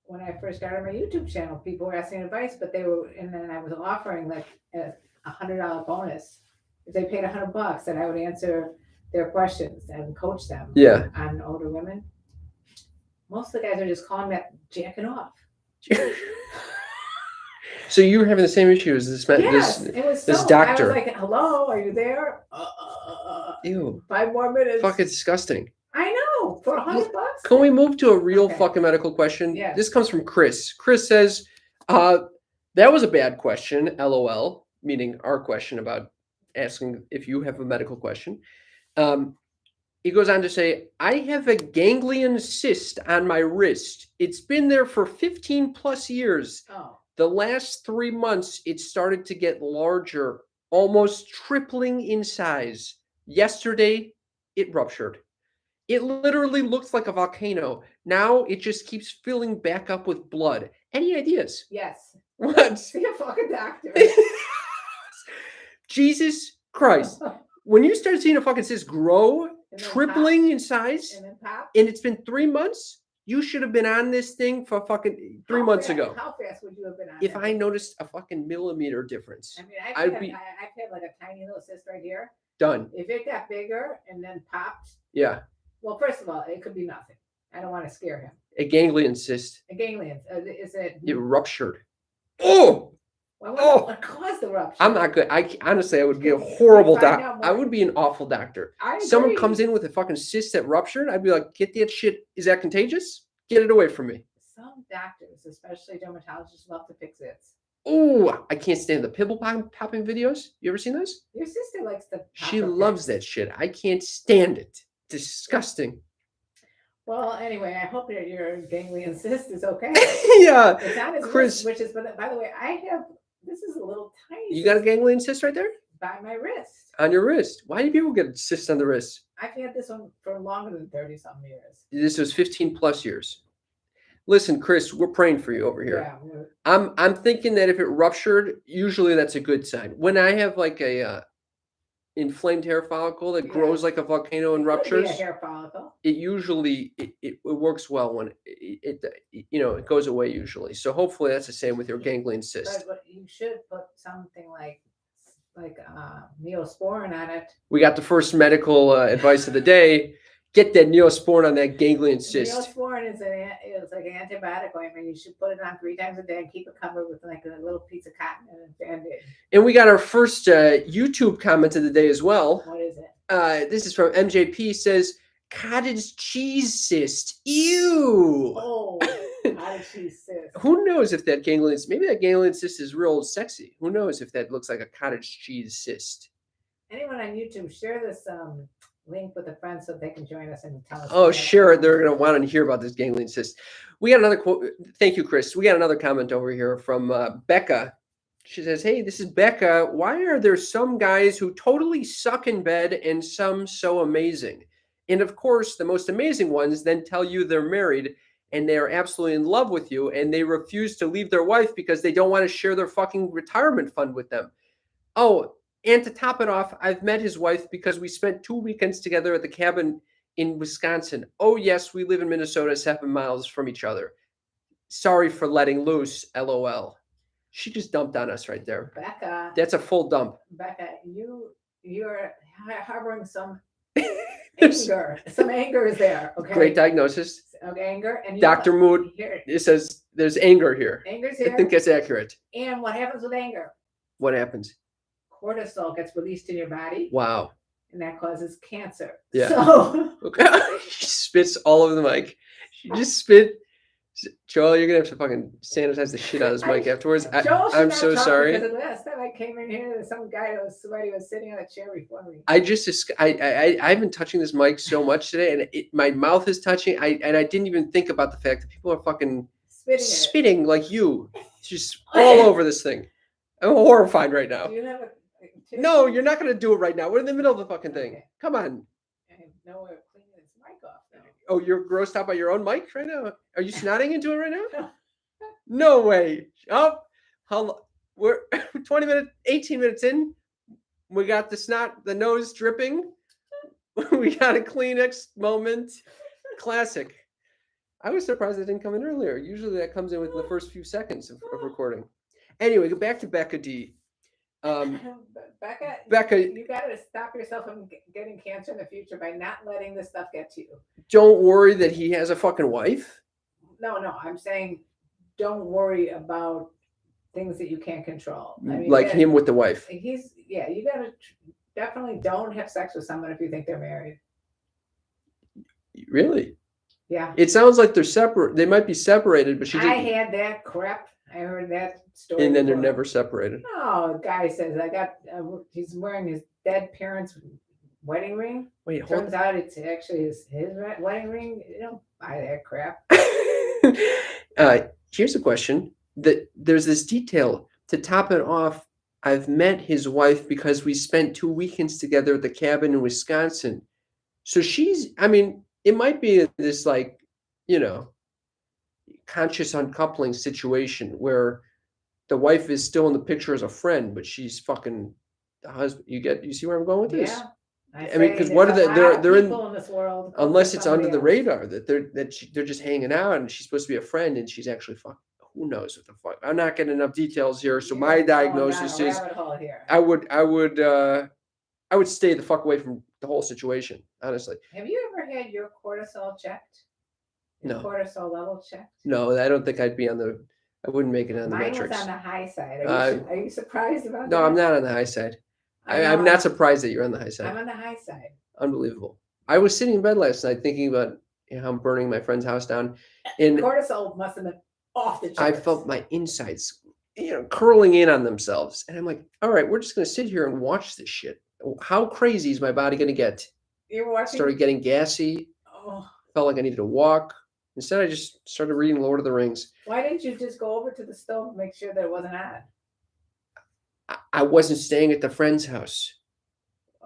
[SPEAKER 2] When I first started my YouTube channel, people were asking advice, but and then I was offering like a $100 bonus. If they paid $100, then I would answer their questions and coach them.
[SPEAKER 1] Yeah.
[SPEAKER 2] On older women. Most of the guys are just calling that jacking off.
[SPEAKER 1] So you were having the same issue as this man?
[SPEAKER 2] Yes, it was
[SPEAKER 1] this
[SPEAKER 2] so.
[SPEAKER 1] doctor.
[SPEAKER 2] I was like, "Hello, are you there?"
[SPEAKER 1] Ew.
[SPEAKER 2] 5 more minutes.
[SPEAKER 1] Fucking disgusting.
[SPEAKER 2] I know. For $100.
[SPEAKER 1] Can we move to a real
[SPEAKER 2] Okay.
[SPEAKER 1] fucking medical question?
[SPEAKER 2] Yes.
[SPEAKER 1] This comes from Chris. Chris says, that was a bad question, LOL, meaning our question about asking if you have a medical question. He goes on to say, I have a ganglion cyst on my wrist. It's been there for 15 plus years.
[SPEAKER 2] Oh.
[SPEAKER 1] The last 3 months, it started to get larger, almost tripling in size. Yesterday, it ruptured. It literally looks like a volcano. Now it just keeps filling back up with blood. Any ideas?
[SPEAKER 2] Yes.
[SPEAKER 1] What?
[SPEAKER 2] See a fucking doctor.
[SPEAKER 1] Jesus Christ. When you start seeing a fucking cyst grow,
[SPEAKER 2] And then
[SPEAKER 1] tripling in size,
[SPEAKER 2] And then pop.
[SPEAKER 1] and it's been 3 months, you should have been on this thing for fucking 3 months ago.
[SPEAKER 2] How fast would you have been on
[SPEAKER 1] If
[SPEAKER 2] that
[SPEAKER 1] I
[SPEAKER 2] thing?
[SPEAKER 1] noticed a fucking millimeter difference,
[SPEAKER 2] I mean,
[SPEAKER 1] I'd
[SPEAKER 2] I've
[SPEAKER 1] be-
[SPEAKER 2] had like a tiny little cyst right here.
[SPEAKER 1] done.
[SPEAKER 2] If it got bigger and then popped,
[SPEAKER 1] Yeah.
[SPEAKER 2] well, first of all, it could be nothing. I don't want to scare him.
[SPEAKER 1] A ganglion cyst.
[SPEAKER 2] A ganglion. Is it?
[SPEAKER 1] It ruptured. Oh!
[SPEAKER 2] Well, I wonder what caused the rupture.
[SPEAKER 1] I'm not good. Honestly, I would be a horrible
[SPEAKER 2] Find out
[SPEAKER 1] doctor. I
[SPEAKER 2] more.
[SPEAKER 1] would be an awful doctor.
[SPEAKER 2] I
[SPEAKER 1] Someone
[SPEAKER 2] agree.
[SPEAKER 1] comes in with a fucking cyst that ruptured, I'd be like, get that shit. Is that contagious? Get it away from me.
[SPEAKER 2] Some doctors, especially dermatologists, love to fix it.
[SPEAKER 1] Oh, I can't stand the pimple popping videos. You ever seen those?
[SPEAKER 2] Your sister likes to.
[SPEAKER 1] She loves that shit. I can't stand it. Disgusting.
[SPEAKER 2] Well, anyway, I hope that your ganglion cyst is okay.
[SPEAKER 1] Yeah.
[SPEAKER 2] It's not as
[SPEAKER 1] Chris.
[SPEAKER 2] which is, but by the way, I have. This is a little tiny.
[SPEAKER 1] You got a ganglion cyst right there?
[SPEAKER 2] By my wrist.
[SPEAKER 1] On your wrist. Why do people get cysts on the wrist?
[SPEAKER 2] I've had this one for longer than 30-some years.
[SPEAKER 1] This was 15 plus years. Listen, Chris, we're praying for you over here.
[SPEAKER 2] Yeah.
[SPEAKER 1] I'm thinking that if it ruptured, usually that's a good sign. When I have like a inflamed hair follicle that grows like a volcano and ruptures,
[SPEAKER 2] Could be a hair follicle.
[SPEAKER 1] it usually it works well when it goes away usually. So hopefully that's the same with your ganglion cyst.
[SPEAKER 2] But you should put something like Neosporin on it.
[SPEAKER 1] We got the first medical advice of the day. Get that Neosporin on that ganglion cyst.
[SPEAKER 2] Neosporin is like an antibiotic ointment. You should put it on 3 times a day and keep it covered with like a little piece of cotton and a Band-Aid.
[SPEAKER 1] And we got our first YouTube comment of the day as well.
[SPEAKER 2] What is it?
[SPEAKER 1] This is from MJP. Says cottage cheese cyst. Ew.
[SPEAKER 2] Oh, cottage cheese cyst.
[SPEAKER 1] Who knows if that ganglion? Maybe that ganglion cyst is real sexy. Who knows if that looks like a cottage cheese cyst?
[SPEAKER 2] Anyone on YouTube, share this link with a friend so they can join us and tell us.
[SPEAKER 1] Oh, sure. They're going to want to hear about this ganglion cyst. We got another quote. Thank you, Chris. We got another comment over here from Becca. She says, hey, this is Becca. Why are there some guys who totally suck in bed and some so amazing? And of course, the most amazing ones then tell you they're married and they are absolutely in love with you and they refuse to leave their wife because they don't want to share their fucking retirement fund with them. Oh, and to top it off, I've met his wife because we spent 2 weekends together at the cabin in Wisconsin. Oh, yes, we live in Minnesota, 7 miles from each other. Sorry for letting loose, LOL. She just dumped on us right there.
[SPEAKER 2] Becca.
[SPEAKER 1] That's a full dump.
[SPEAKER 2] Becca, you're harboring some anger. Some anger is there. Okay.
[SPEAKER 1] Great diagnosis.
[SPEAKER 2] Okay, anger. And
[SPEAKER 1] Dr. Mood, it says there's anger here.
[SPEAKER 2] Anger's here.
[SPEAKER 1] I think that's accurate.
[SPEAKER 2] And what happens with anger?
[SPEAKER 1] What happens?
[SPEAKER 2] Cortisol gets released in your body.
[SPEAKER 1] Wow.
[SPEAKER 2] And that causes cancer.
[SPEAKER 1] Yeah.
[SPEAKER 2] So
[SPEAKER 1] okay. She spits all over the mic. She just spit. Joel, you're gonna have to fucking sanitize the shit out of this mic afterwards. I'm so sorry.
[SPEAKER 2] Because the last time I came in here, some guy who was sweaty was sitting on a chair before me.
[SPEAKER 1] I've been touching this mic so much today, and my mouth is touching. I didn't even think about the fact that people are fucking spitting like you, just all over this thing. I'm horrified right now.
[SPEAKER 2] Do you have
[SPEAKER 1] No, you're not gonna do it right now. We're in the middle of the fucking thing.
[SPEAKER 2] Okay.
[SPEAKER 1] Come on.
[SPEAKER 2] I have no way of cleaning this mic off now.
[SPEAKER 1] Oh, you're grossed out by your own mic right now? Are you snotting into it right now? No way. Oh, we're 18 minutes in. We got the snot, the nose dripping. We got a Kleenex moment. Classic. I was surprised it didn't come in earlier. Usually that comes in within the first few seconds of recording. Anyway, go back to Becca D.
[SPEAKER 2] Becca, you got to stop yourself from getting cancer in the future by not letting this stuff get to you.
[SPEAKER 1] Don't worry that he has a fucking wife.
[SPEAKER 2] No, I'm saying don't worry about things that you can't control. I mean,
[SPEAKER 1] like him with the wife.
[SPEAKER 2] You got to definitely don't have sex with someone if you think they're married.
[SPEAKER 1] Really?
[SPEAKER 2] Yeah.
[SPEAKER 1] It sounds like they're separate. They might be separated, but
[SPEAKER 2] I had that crap. I heard that story.
[SPEAKER 1] And then they're never separated.
[SPEAKER 2] No, the guy says he's wearing his dead parents' wedding ring.
[SPEAKER 1] Wait,
[SPEAKER 2] turns out it's actually his wedding ring. You don't buy that crap.
[SPEAKER 1] Here's a question. There's this detail to top it off. I've met his wife because we spent 2 weekends together at the cabin in Wisconsin. So it might be this conscious uncoupling situation where the wife is still in the picture as a friend, but she's fucking the husband. You see where I'm going with this?
[SPEAKER 2] Yeah.
[SPEAKER 1] I mean, because what are they're in
[SPEAKER 2] this world?
[SPEAKER 1] Unless it's under the radar that they're just hanging out and she's supposed to be a friend and she's actually fucking. Who knows what the fuck? I'm not getting enough details here. So my diagnosis is I would stay the fuck away from the whole situation. Honestly.
[SPEAKER 2] Have you ever had your cortisol checked?
[SPEAKER 1] No.
[SPEAKER 2] Cortisol level checked?
[SPEAKER 1] No, I don't think I'd be on the I wouldn't make it on the
[SPEAKER 2] Mine
[SPEAKER 1] metrics.
[SPEAKER 2] was on the high side. Are you surprised about that?
[SPEAKER 1] No, I'm not on the high side.
[SPEAKER 2] I
[SPEAKER 1] I'm
[SPEAKER 2] know,
[SPEAKER 1] not surprised that you're on the high
[SPEAKER 2] I'm
[SPEAKER 1] side.
[SPEAKER 2] on the high side.
[SPEAKER 1] Unbelievable. I was sitting in bed last night thinking about how I'm burning my friend's house down, and
[SPEAKER 2] Cortisol must have been off the charts.
[SPEAKER 1] I felt my insides, curling in on themselves. And I'm like, all right, we're just going to sit here and watch this shit. How crazy is my body going to get?
[SPEAKER 2] You're watching.
[SPEAKER 1] Started getting gassy.
[SPEAKER 2] Oh.
[SPEAKER 1] Felt like I needed to walk. Instead, I just started reading Lord of the Rings.
[SPEAKER 2] Why didn't you just go over to the stove and make sure that it wasn't on?
[SPEAKER 1] I wasn't staying at the friend's house.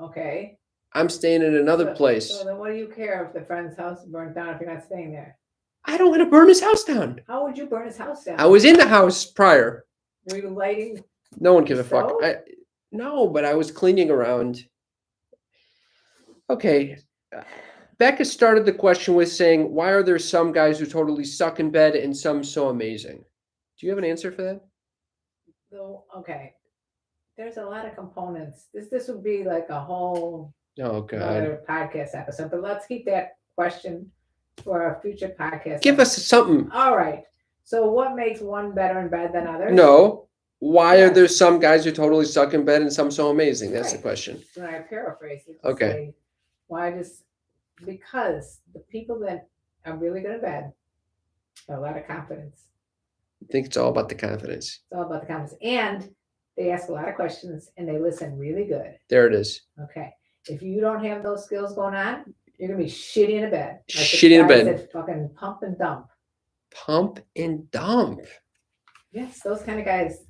[SPEAKER 2] Okay.
[SPEAKER 1] I'm staying in another place.
[SPEAKER 2] So then what do you care if the friend's house burns down if you're not staying there?
[SPEAKER 1] I don't want to burn his house down.
[SPEAKER 2] How would you burn his house down?
[SPEAKER 1] I was in the house prior.
[SPEAKER 2] Were you lighting?
[SPEAKER 1] No one gives a fuck.
[SPEAKER 2] stove?
[SPEAKER 1] No, but I was cleaning around. Okay. Becca started the question with saying, why are there some guys who totally suck in bed and some so amazing? Do you have an answer for that?
[SPEAKER 2] No. Okay. There's a lot of components. This would be like a whole
[SPEAKER 1] Oh, God.
[SPEAKER 2] another podcast episode, but let's keep that question for a future podcast.
[SPEAKER 1] Give us something.
[SPEAKER 2] All right. So what makes one better in bed than others?
[SPEAKER 1] No. Why are
[SPEAKER 2] Yes.
[SPEAKER 1] there some guys who totally suck in bed and some so amazing? That's the
[SPEAKER 2] Right.
[SPEAKER 1] question.
[SPEAKER 2] When I paraphrase it.
[SPEAKER 1] Okay.
[SPEAKER 2] Say, why does, because the people that are really good in bed have a lot of confidence.
[SPEAKER 1] I think it's all about the confidence.
[SPEAKER 2] It's all about the confidence. And they ask a lot of questions and they listen really good.
[SPEAKER 1] There it is.
[SPEAKER 2] Okay. If you don't have those skills going on, you're gonna be shitty in a bed. the
[SPEAKER 1] Shitty in a
[SPEAKER 2] guys
[SPEAKER 1] bed.
[SPEAKER 2] that fucking pump and dump.
[SPEAKER 1] Pump and dump.
[SPEAKER 2] Yes, those kind of guys,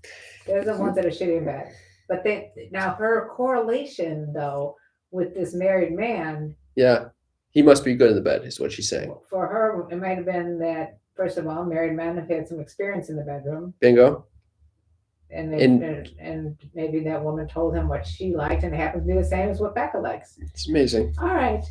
[SPEAKER 2] they're the ones that are shitty in bed. But now her correlation though with this married man,
[SPEAKER 1] Yeah. He must be good in the bed, is what she's saying.
[SPEAKER 2] for her, it might have been that first of all, married men have had some experience in the bedroom,
[SPEAKER 1] Bingo.
[SPEAKER 2] and
[SPEAKER 1] And-
[SPEAKER 2] and maybe that woman told him what she liked, and it happens to be the same as what Becca likes.
[SPEAKER 1] It's amazing.
[SPEAKER 2] All right.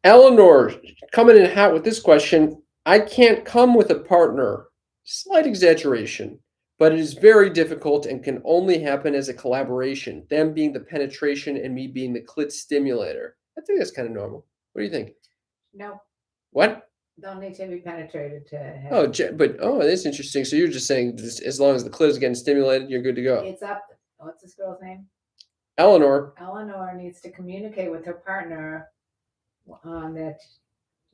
[SPEAKER 1] Eleanor coming in hot with this question. I can't come with a partner. Slight exaggeration, but it is very difficult and can only happen as a collaboration. Them being the penetration and me being the clit stimulator. I think that's kind of normal. What do you think?
[SPEAKER 2] No,
[SPEAKER 1] What?
[SPEAKER 2] don't need to be penetrated to have.
[SPEAKER 1] Oh, that's interesting. So you're just saying this, as long as the clit is getting stimulated, you're good to go.
[SPEAKER 2] It's up. What's this girl's name?
[SPEAKER 1] Eleanor.
[SPEAKER 2] Eleanor needs to communicate with her partner that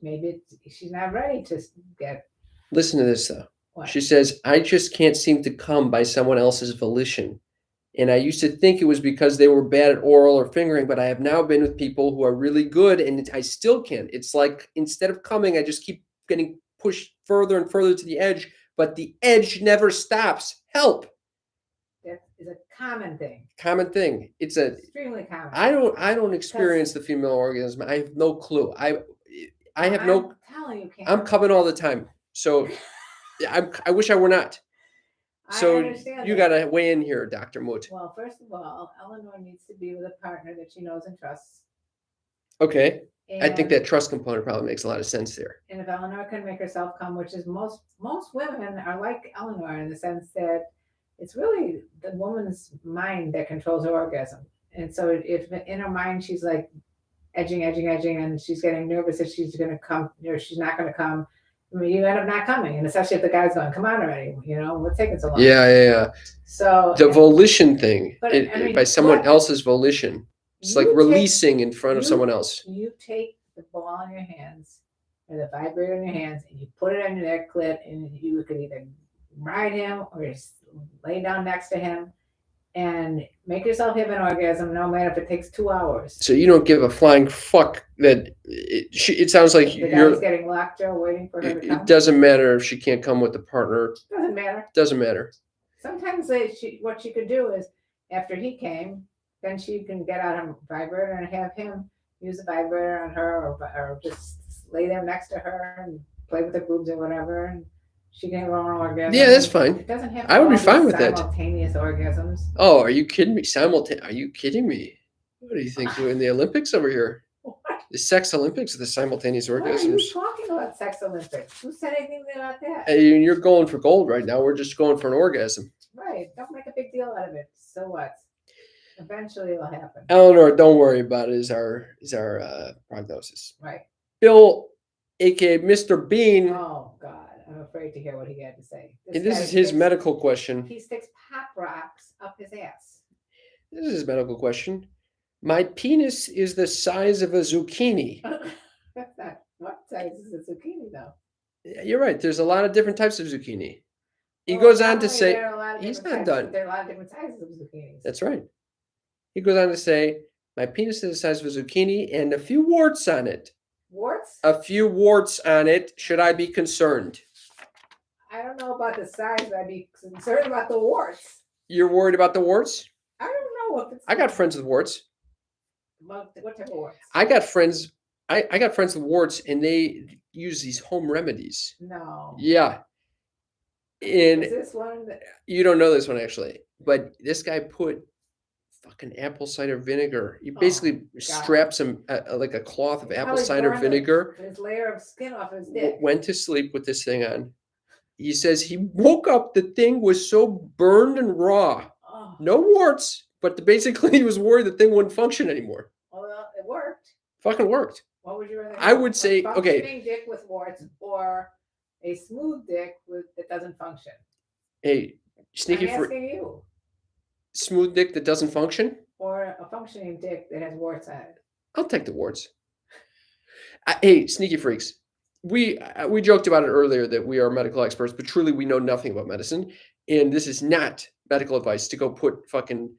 [SPEAKER 2] maybe she's not ready to get.
[SPEAKER 1] Listen to this though.
[SPEAKER 2] What?
[SPEAKER 1] She says, I just can't seem to come by someone else's volition. And I used to think it was because they were bad at oral or fingering, but I have now been with people who are really good and I still can't. It's like instead of coming, I just keep getting pushed further and further to the edge, but the edge never stops. Help.
[SPEAKER 2] That is a common thing.
[SPEAKER 1] Common thing. It's a
[SPEAKER 2] Extremely common.
[SPEAKER 1] I don't experience the female orgasm. I have no clue. I have no
[SPEAKER 2] I'm telling you,
[SPEAKER 1] I'm coming all the time. So I wish I were not.
[SPEAKER 2] I
[SPEAKER 1] So
[SPEAKER 2] understand
[SPEAKER 1] you
[SPEAKER 2] that.
[SPEAKER 1] got to weigh in here, Dr. Moot.
[SPEAKER 2] Well, first of all, Eleanor needs to be with a partner that she knows and trusts.
[SPEAKER 1] Okay. I think
[SPEAKER 2] And-
[SPEAKER 1] that trust component probably makes a lot of sense there.
[SPEAKER 2] And if Eleanor can make herself come, which is most women are like Eleanor in the sense that it's really the woman's mind that controls her orgasm. And so if in her mind she's like edging, and she's getting nervous that she's going to come or she's not going to come, I mean, you end up not coming. And especially if the guy's going, come on already, what's taking so long?
[SPEAKER 1] Yeah.
[SPEAKER 2] So
[SPEAKER 1] The volition thing,
[SPEAKER 2] But, I mean,
[SPEAKER 1] by someone
[SPEAKER 2] what-
[SPEAKER 1] else's volition. It's like
[SPEAKER 2] you take-
[SPEAKER 1] releasing in front of
[SPEAKER 2] you-
[SPEAKER 1] someone else.
[SPEAKER 2] You take the ball in your hands or the vibrator in your hands and you put it under their clit and you could either ride him or just lay down next to him and make yourself have an orgasm no matter if it takes 2 hours.
[SPEAKER 1] So you don't give a flying fuck that it sounds like
[SPEAKER 2] The
[SPEAKER 1] you're.
[SPEAKER 2] guy's getting lockjaw waiting for her to come.
[SPEAKER 1] It doesn't matter if she can't come with the partner.
[SPEAKER 2] Doesn't matter.
[SPEAKER 1] Doesn't matter.
[SPEAKER 2] Sometimes what she could do is after he came, then she can get out her vibrator and have him use the vibrator on her or just lay there next to her and play with the boobs or whatever. And she can have her own orgasm.
[SPEAKER 1] Yeah, that's fine.
[SPEAKER 2] It doesn't have.
[SPEAKER 1] I would be
[SPEAKER 2] all
[SPEAKER 1] fine
[SPEAKER 2] these
[SPEAKER 1] with that.
[SPEAKER 2] Simultaneous orgasms.
[SPEAKER 1] Oh, are you kidding me? Are you kidding me? What do you think? Doing the Olympics over here?
[SPEAKER 2] What?
[SPEAKER 1] The sex Olympics, the simultaneous
[SPEAKER 2] What are you
[SPEAKER 1] orgasms.
[SPEAKER 2] talking about, sex Olympics? Who said anything about that?
[SPEAKER 1] Hey, you're going for gold right now. We're just going for an orgasm.
[SPEAKER 2] Right. Don't make a big deal out of it. So what? Eventually it'll happen.
[SPEAKER 1] Eleanor, don't worry about it. Is our prognosis.
[SPEAKER 2] Right.
[SPEAKER 1] Bill, aka Mr. Bean.
[SPEAKER 2] Oh God, I'm afraid afraid to hear what he had to say.
[SPEAKER 1] And this
[SPEAKER 2] guy
[SPEAKER 1] is his
[SPEAKER 2] sticks-
[SPEAKER 1] medical question.
[SPEAKER 2] He sticks pop rocks up his ass.
[SPEAKER 1] This is his medical question. My penis is the size of a zucchini.
[SPEAKER 2] That's not what size is a zucchini though.
[SPEAKER 1] Yeah, you're right. There's a lot of different types of zucchini. He
[SPEAKER 2] Well,
[SPEAKER 1] goes
[SPEAKER 2] not
[SPEAKER 1] on to
[SPEAKER 2] only
[SPEAKER 1] say,
[SPEAKER 2] there are a lot of
[SPEAKER 1] he's
[SPEAKER 2] different
[SPEAKER 1] not
[SPEAKER 2] types,
[SPEAKER 1] done.
[SPEAKER 2] but there are a lot of different sizes of zucchinis.
[SPEAKER 1] That's right. He goes on to say, my penis is the size of a zucchini and a few warts on it.
[SPEAKER 2] Warts?
[SPEAKER 1] A few warts on it. Should I be concerned?
[SPEAKER 2] I don't know about the size, but I'd be concerned about the warts.
[SPEAKER 1] You're worried about the warts?
[SPEAKER 2] I don't know if it's.
[SPEAKER 1] I got friends with warts.
[SPEAKER 2] What type of warts?
[SPEAKER 1] I got friends. I got friends with warts, and they use these home remedies.
[SPEAKER 2] No.
[SPEAKER 1] Yeah. And
[SPEAKER 2] Is this one that,
[SPEAKER 1] you don't know this one actually, but this guy put fucking apple cider vinegar. He basically strapped some like a cloth of apple
[SPEAKER 2] probably
[SPEAKER 1] cider
[SPEAKER 2] burned
[SPEAKER 1] vinegar.
[SPEAKER 2] his layer of skin off his dick?
[SPEAKER 1] Went to sleep with this thing on. He says he woke up. The thing was so burned and raw.
[SPEAKER 2] Oh,
[SPEAKER 1] No warts, but basically he was worried the thing wouldn't function anymore.
[SPEAKER 2] well, it worked.
[SPEAKER 1] Fucking worked.
[SPEAKER 2] What would you rather?
[SPEAKER 1] I
[SPEAKER 2] have?
[SPEAKER 1] would
[SPEAKER 2] A
[SPEAKER 1] say, okay.
[SPEAKER 2] functioning dick with warts or a smooth dick that doesn't function.
[SPEAKER 1] Hey, sneaky
[SPEAKER 2] I'm
[SPEAKER 1] for
[SPEAKER 2] asking you.
[SPEAKER 1] smooth dick that doesn't function.
[SPEAKER 2] Or a functioning dick that has warts on it.
[SPEAKER 1] I'll take the warts. Hey, sneaky freaks. We joked about it earlier that we are medical experts, but truly we know nothing about medicine. And this is not medical advice to go put fucking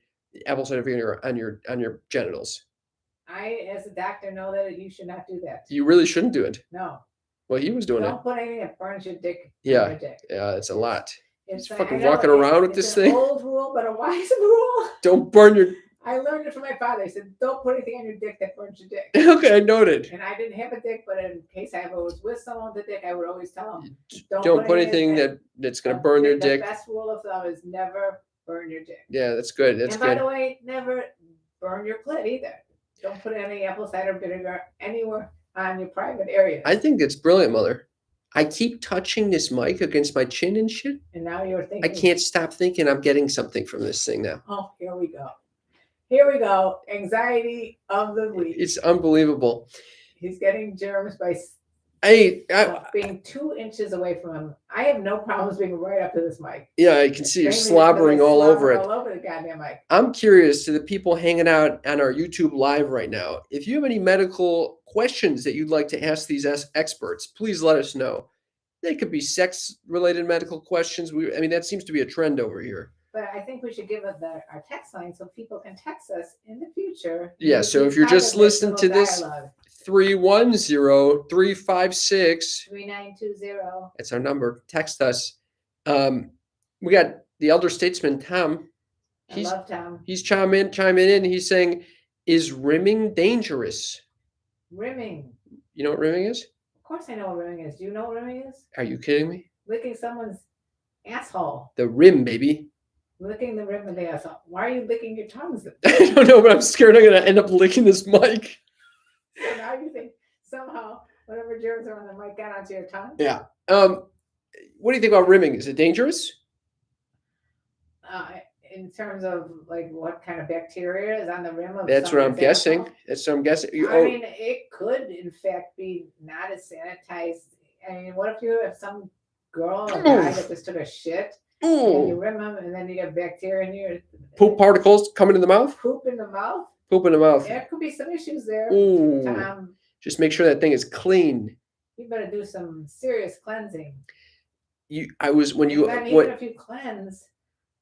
[SPEAKER 1] apple cider vinegar on your genitals.
[SPEAKER 2] I, as a doctor, know that you should not do that.
[SPEAKER 1] You really shouldn't do it.
[SPEAKER 2] No.
[SPEAKER 1] Well, he was doing it.
[SPEAKER 2] Don't put anything that burns your dick
[SPEAKER 1] Yeah.
[SPEAKER 2] on your dick.
[SPEAKER 1] Yeah, it's a lot.
[SPEAKER 2] It's
[SPEAKER 1] He's
[SPEAKER 2] like-
[SPEAKER 1] fucking
[SPEAKER 2] I know
[SPEAKER 1] walking
[SPEAKER 2] it's-
[SPEAKER 1] around with
[SPEAKER 2] it's
[SPEAKER 1] this
[SPEAKER 2] an
[SPEAKER 1] thing.
[SPEAKER 2] old rule, but a wise rule.
[SPEAKER 1] Don't burn your.
[SPEAKER 2] I learned it from my father. He said, don't put anything on your dick that burns your dick.
[SPEAKER 1] Okay, noted.
[SPEAKER 2] And I didn't have a dick, but in case I was with someone with a dick, I would always tell them,
[SPEAKER 1] Don't put anything that's gonna burn your dick.
[SPEAKER 2] The best rule of thumb is never burn your dick.
[SPEAKER 1] Yeah, that's good. That's
[SPEAKER 2] and by
[SPEAKER 1] good.
[SPEAKER 2] the way, never burn your clit either. Don't put any apple cider vinegar anywhere on your private area.
[SPEAKER 1] I think it's brilliant, Mother. I keep touching this mic against my chin and shit.
[SPEAKER 2] And now you're
[SPEAKER 1] I
[SPEAKER 2] thinking,
[SPEAKER 1] can't stop thinking I'm getting something from this thing now.
[SPEAKER 2] oh, here we go. Here we go. Anxiety of the week.
[SPEAKER 1] It's unbelievable.
[SPEAKER 2] He's getting germs by
[SPEAKER 1] I
[SPEAKER 2] being 2 inches away from him. I have no problems being right up to this mic.
[SPEAKER 1] yeah, I can see you
[SPEAKER 2] Mainly
[SPEAKER 1] slobbering
[SPEAKER 2] because I
[SPEAKER 1] all over
[SPEAKER 2] slobber
[SPEAKER 1] it.
[SPEAKER 2] All over the goddamn mic.
[SPEAKER 1] I'm curious to the people hanging out on our YouTube live right now. If you have any medical questions that you'd like to ask these experts, please let us know. They could be sex-related medical questions. I mean, that seems to be a trend over here.
[SPEAKER 2] But I think we should give us our text line so people can text us in the future.
[SPEAKER 1] Yeah,
[SPEAKER 2] We
[SPEAKER 1] so
[SPEAKER 2] can
[SPEAKER 1] if you're
[SPEAKER 2] part
[SPEAKER 1] just
[SPEAKER 2] of this
[SPEAKER 1] listening to
[SPEAKER 2] little
[SPEAKER 1] this-
[SPEAKER 2] dialogue.
[SPEAKER 1] 310-356.
[SPEAKER 2] 3920.
[SPEAKER 1] That's our number. Text us. We got the elder statesman, Tom.
[SPEAKER 2] I love Tom.
[SPEAKER 1] He's chiming in. He's saying, is rimming dangerous?
[SPEAKER 2] Rimming.
[SPEAKER 1] You know what rimming is?
[SPEAKER 2] Of course I know what rimming is. Do you know what rimming is?
[SPEAKER 1] Are you kidding me?
[SPEAKER 2] Licking someone's asshole.
[SPEAKER 1] The rim, baby.
[SPEAKER 2] Licking the rim of the asshole. Why are you licking your tongues?
[SPEAKER 1] I don't know, but I'm scared I'm going to end up licking this mic.
[SPEAKER 2] So now you think somehow whatever germs are on the mic got onto your tongue?
[SPEAKER 1] Yeah. What do you think about rimming? Is it dangerous?
[SPEAKER 2] In terms of like what kind of bacteria is on the rim of
[SPEAKER 1] That's what I'm
[SPEAKER 2] someone's
[SPEAKER 1] guessing.
[SPEAKER 2] asshole?
[SPEAKER 1] That's what I'm guessing.
[SPEAKER 2] I mean, it could in fact be not as sanitized. I mean, what if you have some girl or guy that just took a shit and you
[SPEAKER 1] Ooh,
[SPEAKER 2] rim them and then you have bacteria in your
[SPEAKER 1] poop particles coming in the mouth?
[SPEAKER 2] poop in the mouth?
[SPEAKER 1] Poop in the mouth.
[SPEAKER 2] There could be some issues there.
[SPEAKER 1] Ooh. Just make sure that thing is clean.
[SPEAKER 2] You better do some serious cleansing.
[SPEAKER 1] Even
[SPEAKER 2] Even if you cleanse,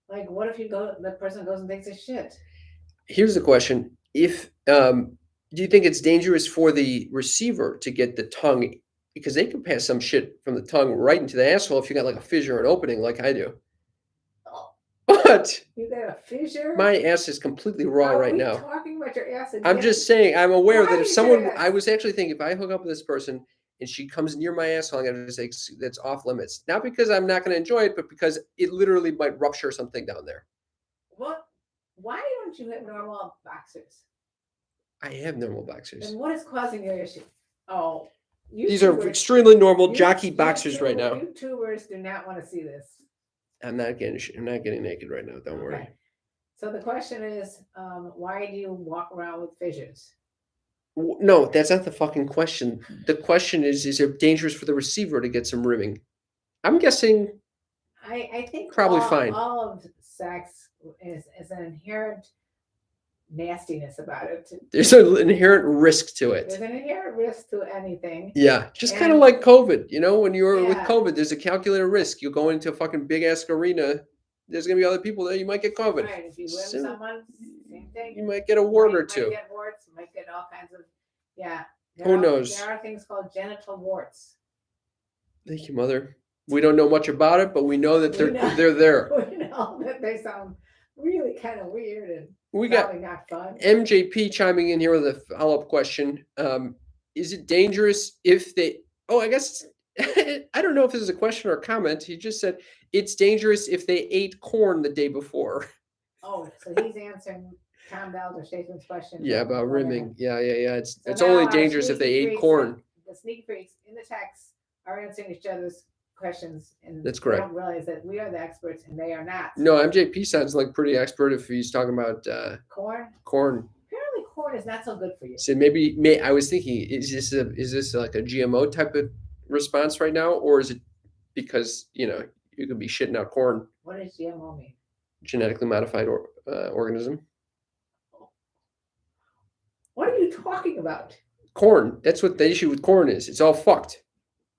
[SPEAKER 2] like what if the person goes and takes a shit?
[SPEAKER 1] Here's the question. If do you think it's dangerous for the receiver to get the tongue, because they can pass some shit from the tongue right into the asshole if you got like a fissure or an opening like I do.
[SPEAKER 2] Oh,
[SPEAKER 1] But
[SPEAKER 2] you got a fissure?
[SPEAKER 1] my ass is completely raw
[SPEAKER 2] Are
[SPEAKER 1] right
[SPEAKER 2] we
[SPEAKER 1] now.
[SPEAKER 2] talking about your ass again?
[SPEAKER 1] I'm just saying, I'm aware that if
[SPEAKER 2] Why
[SPEAKER 1] someone,
[SPEAKER 2] yes?
[SPEAKER 1] I was actually thinking, if I hook up with this person and she comes near my asshole, I'm going to say that's off limits. Not because I'm not going to enjoy it, but because it literally might rupture something down there.
[SPEAKER 2] What? Why don't you have normal boxers?
[SPEAKER 1] I have normal boxers.
[SPEAKER 2] And what is causing your issue? Oh,
[SPEAKER 1] These are
[SPEAKER 2] YouTubers-
[SPEAKER 1] extremely normal
[SPEAKER 2] you-
[SPEAKER 1] jockey boxers right now.
[SPEAKER 2] YouTubers do not want to see this.
[SPEAKER 1] I'm not getting naked right now. Don't worry.
[SPEAKER 2] Okay. So the question is, why do you walk around with fissures?
[SPEAKER 1] No, that's not the fucking question. The question is it dangerous for the receiver to get some rimming? I'm guessing
[SPEAKER 2] I think
[SPEAKER 1] probably
[SPEAKER 2] all,
[SPEAKER 1] fine.
[SPEAKER 2] all of sex is an inherent nastiness about it.
[SPEAKER 1] There's an inherent risk to
[SPEAKER 2] There's
[SPEAKER 1] it.
[SPEAKER 2] an inherent risk to anything.
[SPEAKER 1] Yeah, just kind of
[SPEAKER 2] And-
[SPEAKER 1] like COVID. You know, when you were with
[SPEAKER 2] Yeah.
[SPEAKER 1] COVID, there's a calculated risk. You go into a fucking big ass arena. There's gonna be other people there. You might get COVID.
[SPEAKER 2] Right, if you live with
[SPEAKER 1] So,
[SPEAKER 2] someone, same thing.
[SPEAKER 1] you might get a wart or
[SPEAKER 2] Might
[SPEAKER 1] two.
[SPEAKER 2] get warts, might get all kinds of, yeah.
[SPEAKER 1] Who knows?
[SPEAKER 2] There are things called genital warts.
[SPEAKER 1] Thank you, Mother. We don't know much about it, but we know that
[SPEAKER 2] We know.
[SPEAKER 1] they're there.
[SPEAKER 2] We know that they sound really kind of weird and
[SPEAKER 1] We got
[SPEAKER 2] probably not fun.
[SPEAKER 1] MJP chiming in here with a follow-up question. Is it dangerous if they? Oh, I guess I don't know if this is a question or a comment. He just said it's dangerous if they ate corn the day before.
[SPEAKER 2] Oh, so he's answering Tom Belder Statesman's question.
[SPEAKER 1] Yeah,
[SPEAKER 2] from
[SPEAKER 1] about
[SPEAKER 2] whatever.
[SPEAKER 1] rimming. Yeah. It's
[SPEAKER 2] So
[SPEAKER 1] it's
[SPEAKER 2] now
[SPEAKER 1] only
[SPEAKER 2] our
[SPEAKER 1] dangerous if they
[SPEAKER 2] sneaky
[SPEAKER 1] ate
[SPEAKER 2] freaks
[SPEAKER 1] corn.
[SPEAKER 2] The sneaky freaks in the text are answering each other's questions, and
[SPEAKER 1] That's
[SPEAKER 2] they
[SPEAKER 1] correct.
[SPEAKER 2] don't realize that we are the experts and they are not.
[SPEAKER 1] No, MJP sounds like pretty expert if he's talking about
[SPEAKER 2] Corn.
[SPEAKER 1] corn.
[SPEAKER 2] Apparently, corn is not so good for you.
[SPEAKER 1] So I was thinking, is this like a GMO type of response right now, or is it because you could be shitting out corn,
[SPEAKER 2] What does GMO mean?
[SPEAKER 1] genetically modified organism?
[SPEAKER 2] What are you talking about?
[SPEAKER 1] Corn. That's what the issue with corn is. It's all fucked.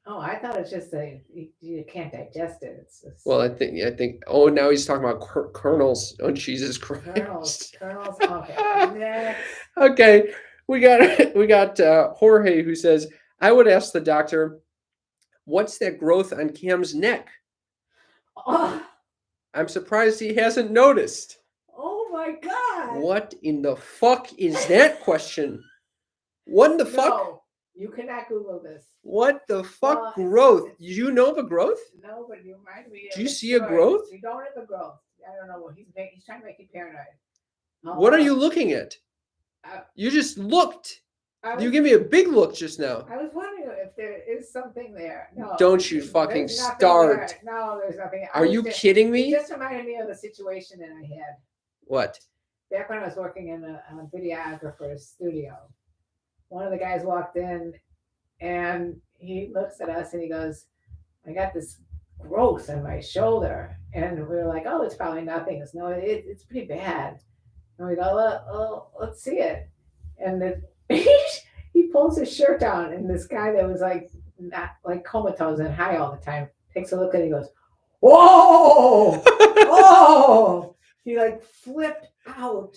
[SPEAKER 2] Oh, I thought it's just you can't digest it. It's just
[SPEAKER 1] Well, I think. Oh, now he's talking about kernels. Oh, Jesus Christ.
[SPEAKER 2] kernels. Okay. Next.
[SPEAKER 1] Okay, we got Jorge who says, I would ask the doctor, what's that growth on Cam's neck?
[SPEAKER 2] Oh,
[SPEAKER 1] I'm surprised he hasn't noticed.
[SPEAKER 2] oh my God.
[SPEAKER 1] What in the fuck is that question? What in the fuck?
[SPEAKER 2] No, you cannot Google this.
[SPEAKER 1] What the fuck
[SPEAKER 2] Well,
[SPEAKER 1] growth? You know of a growth?
[SPEAKER 2] No, but you remind me.
[SPEAKER 1] Do you see a growth?
[SPEAKER 2] You don't have a growth. I don't know what he's trying to make you paranoid.
[SPEAKER 1] What are you looking at? You just looked. You give me a big look just now.
[SPEAKER 2] I was wondering if there is something there. No.
[SPEAKER 1] Don't you fucking
[SPEAKER 2] there's nothing
[SPEAKER 1] start.
[SPEAKER 2] there. No, there's nothing.
[SPEAKER 1] Are you kidding
[SPEAKER 2] It
[SPEAKER 1] me?
[SPEAKER 2] just reminded me of a situation that I had
[SPEAKER 1] What?
[SPEAKER 2] back when I was working in a videographer's studio. One of the guys walked in and he looks at us and he goes, I got this growth on my shoulder. And we were like, oh, it's probably nothing. It's no, it's pretty bad. And we go, well, let's see it. And he pulls his shirt down, and this guy that was like not like comatose and high all the time takes a look at it and he goes, whoa, whoa. He like flipped out.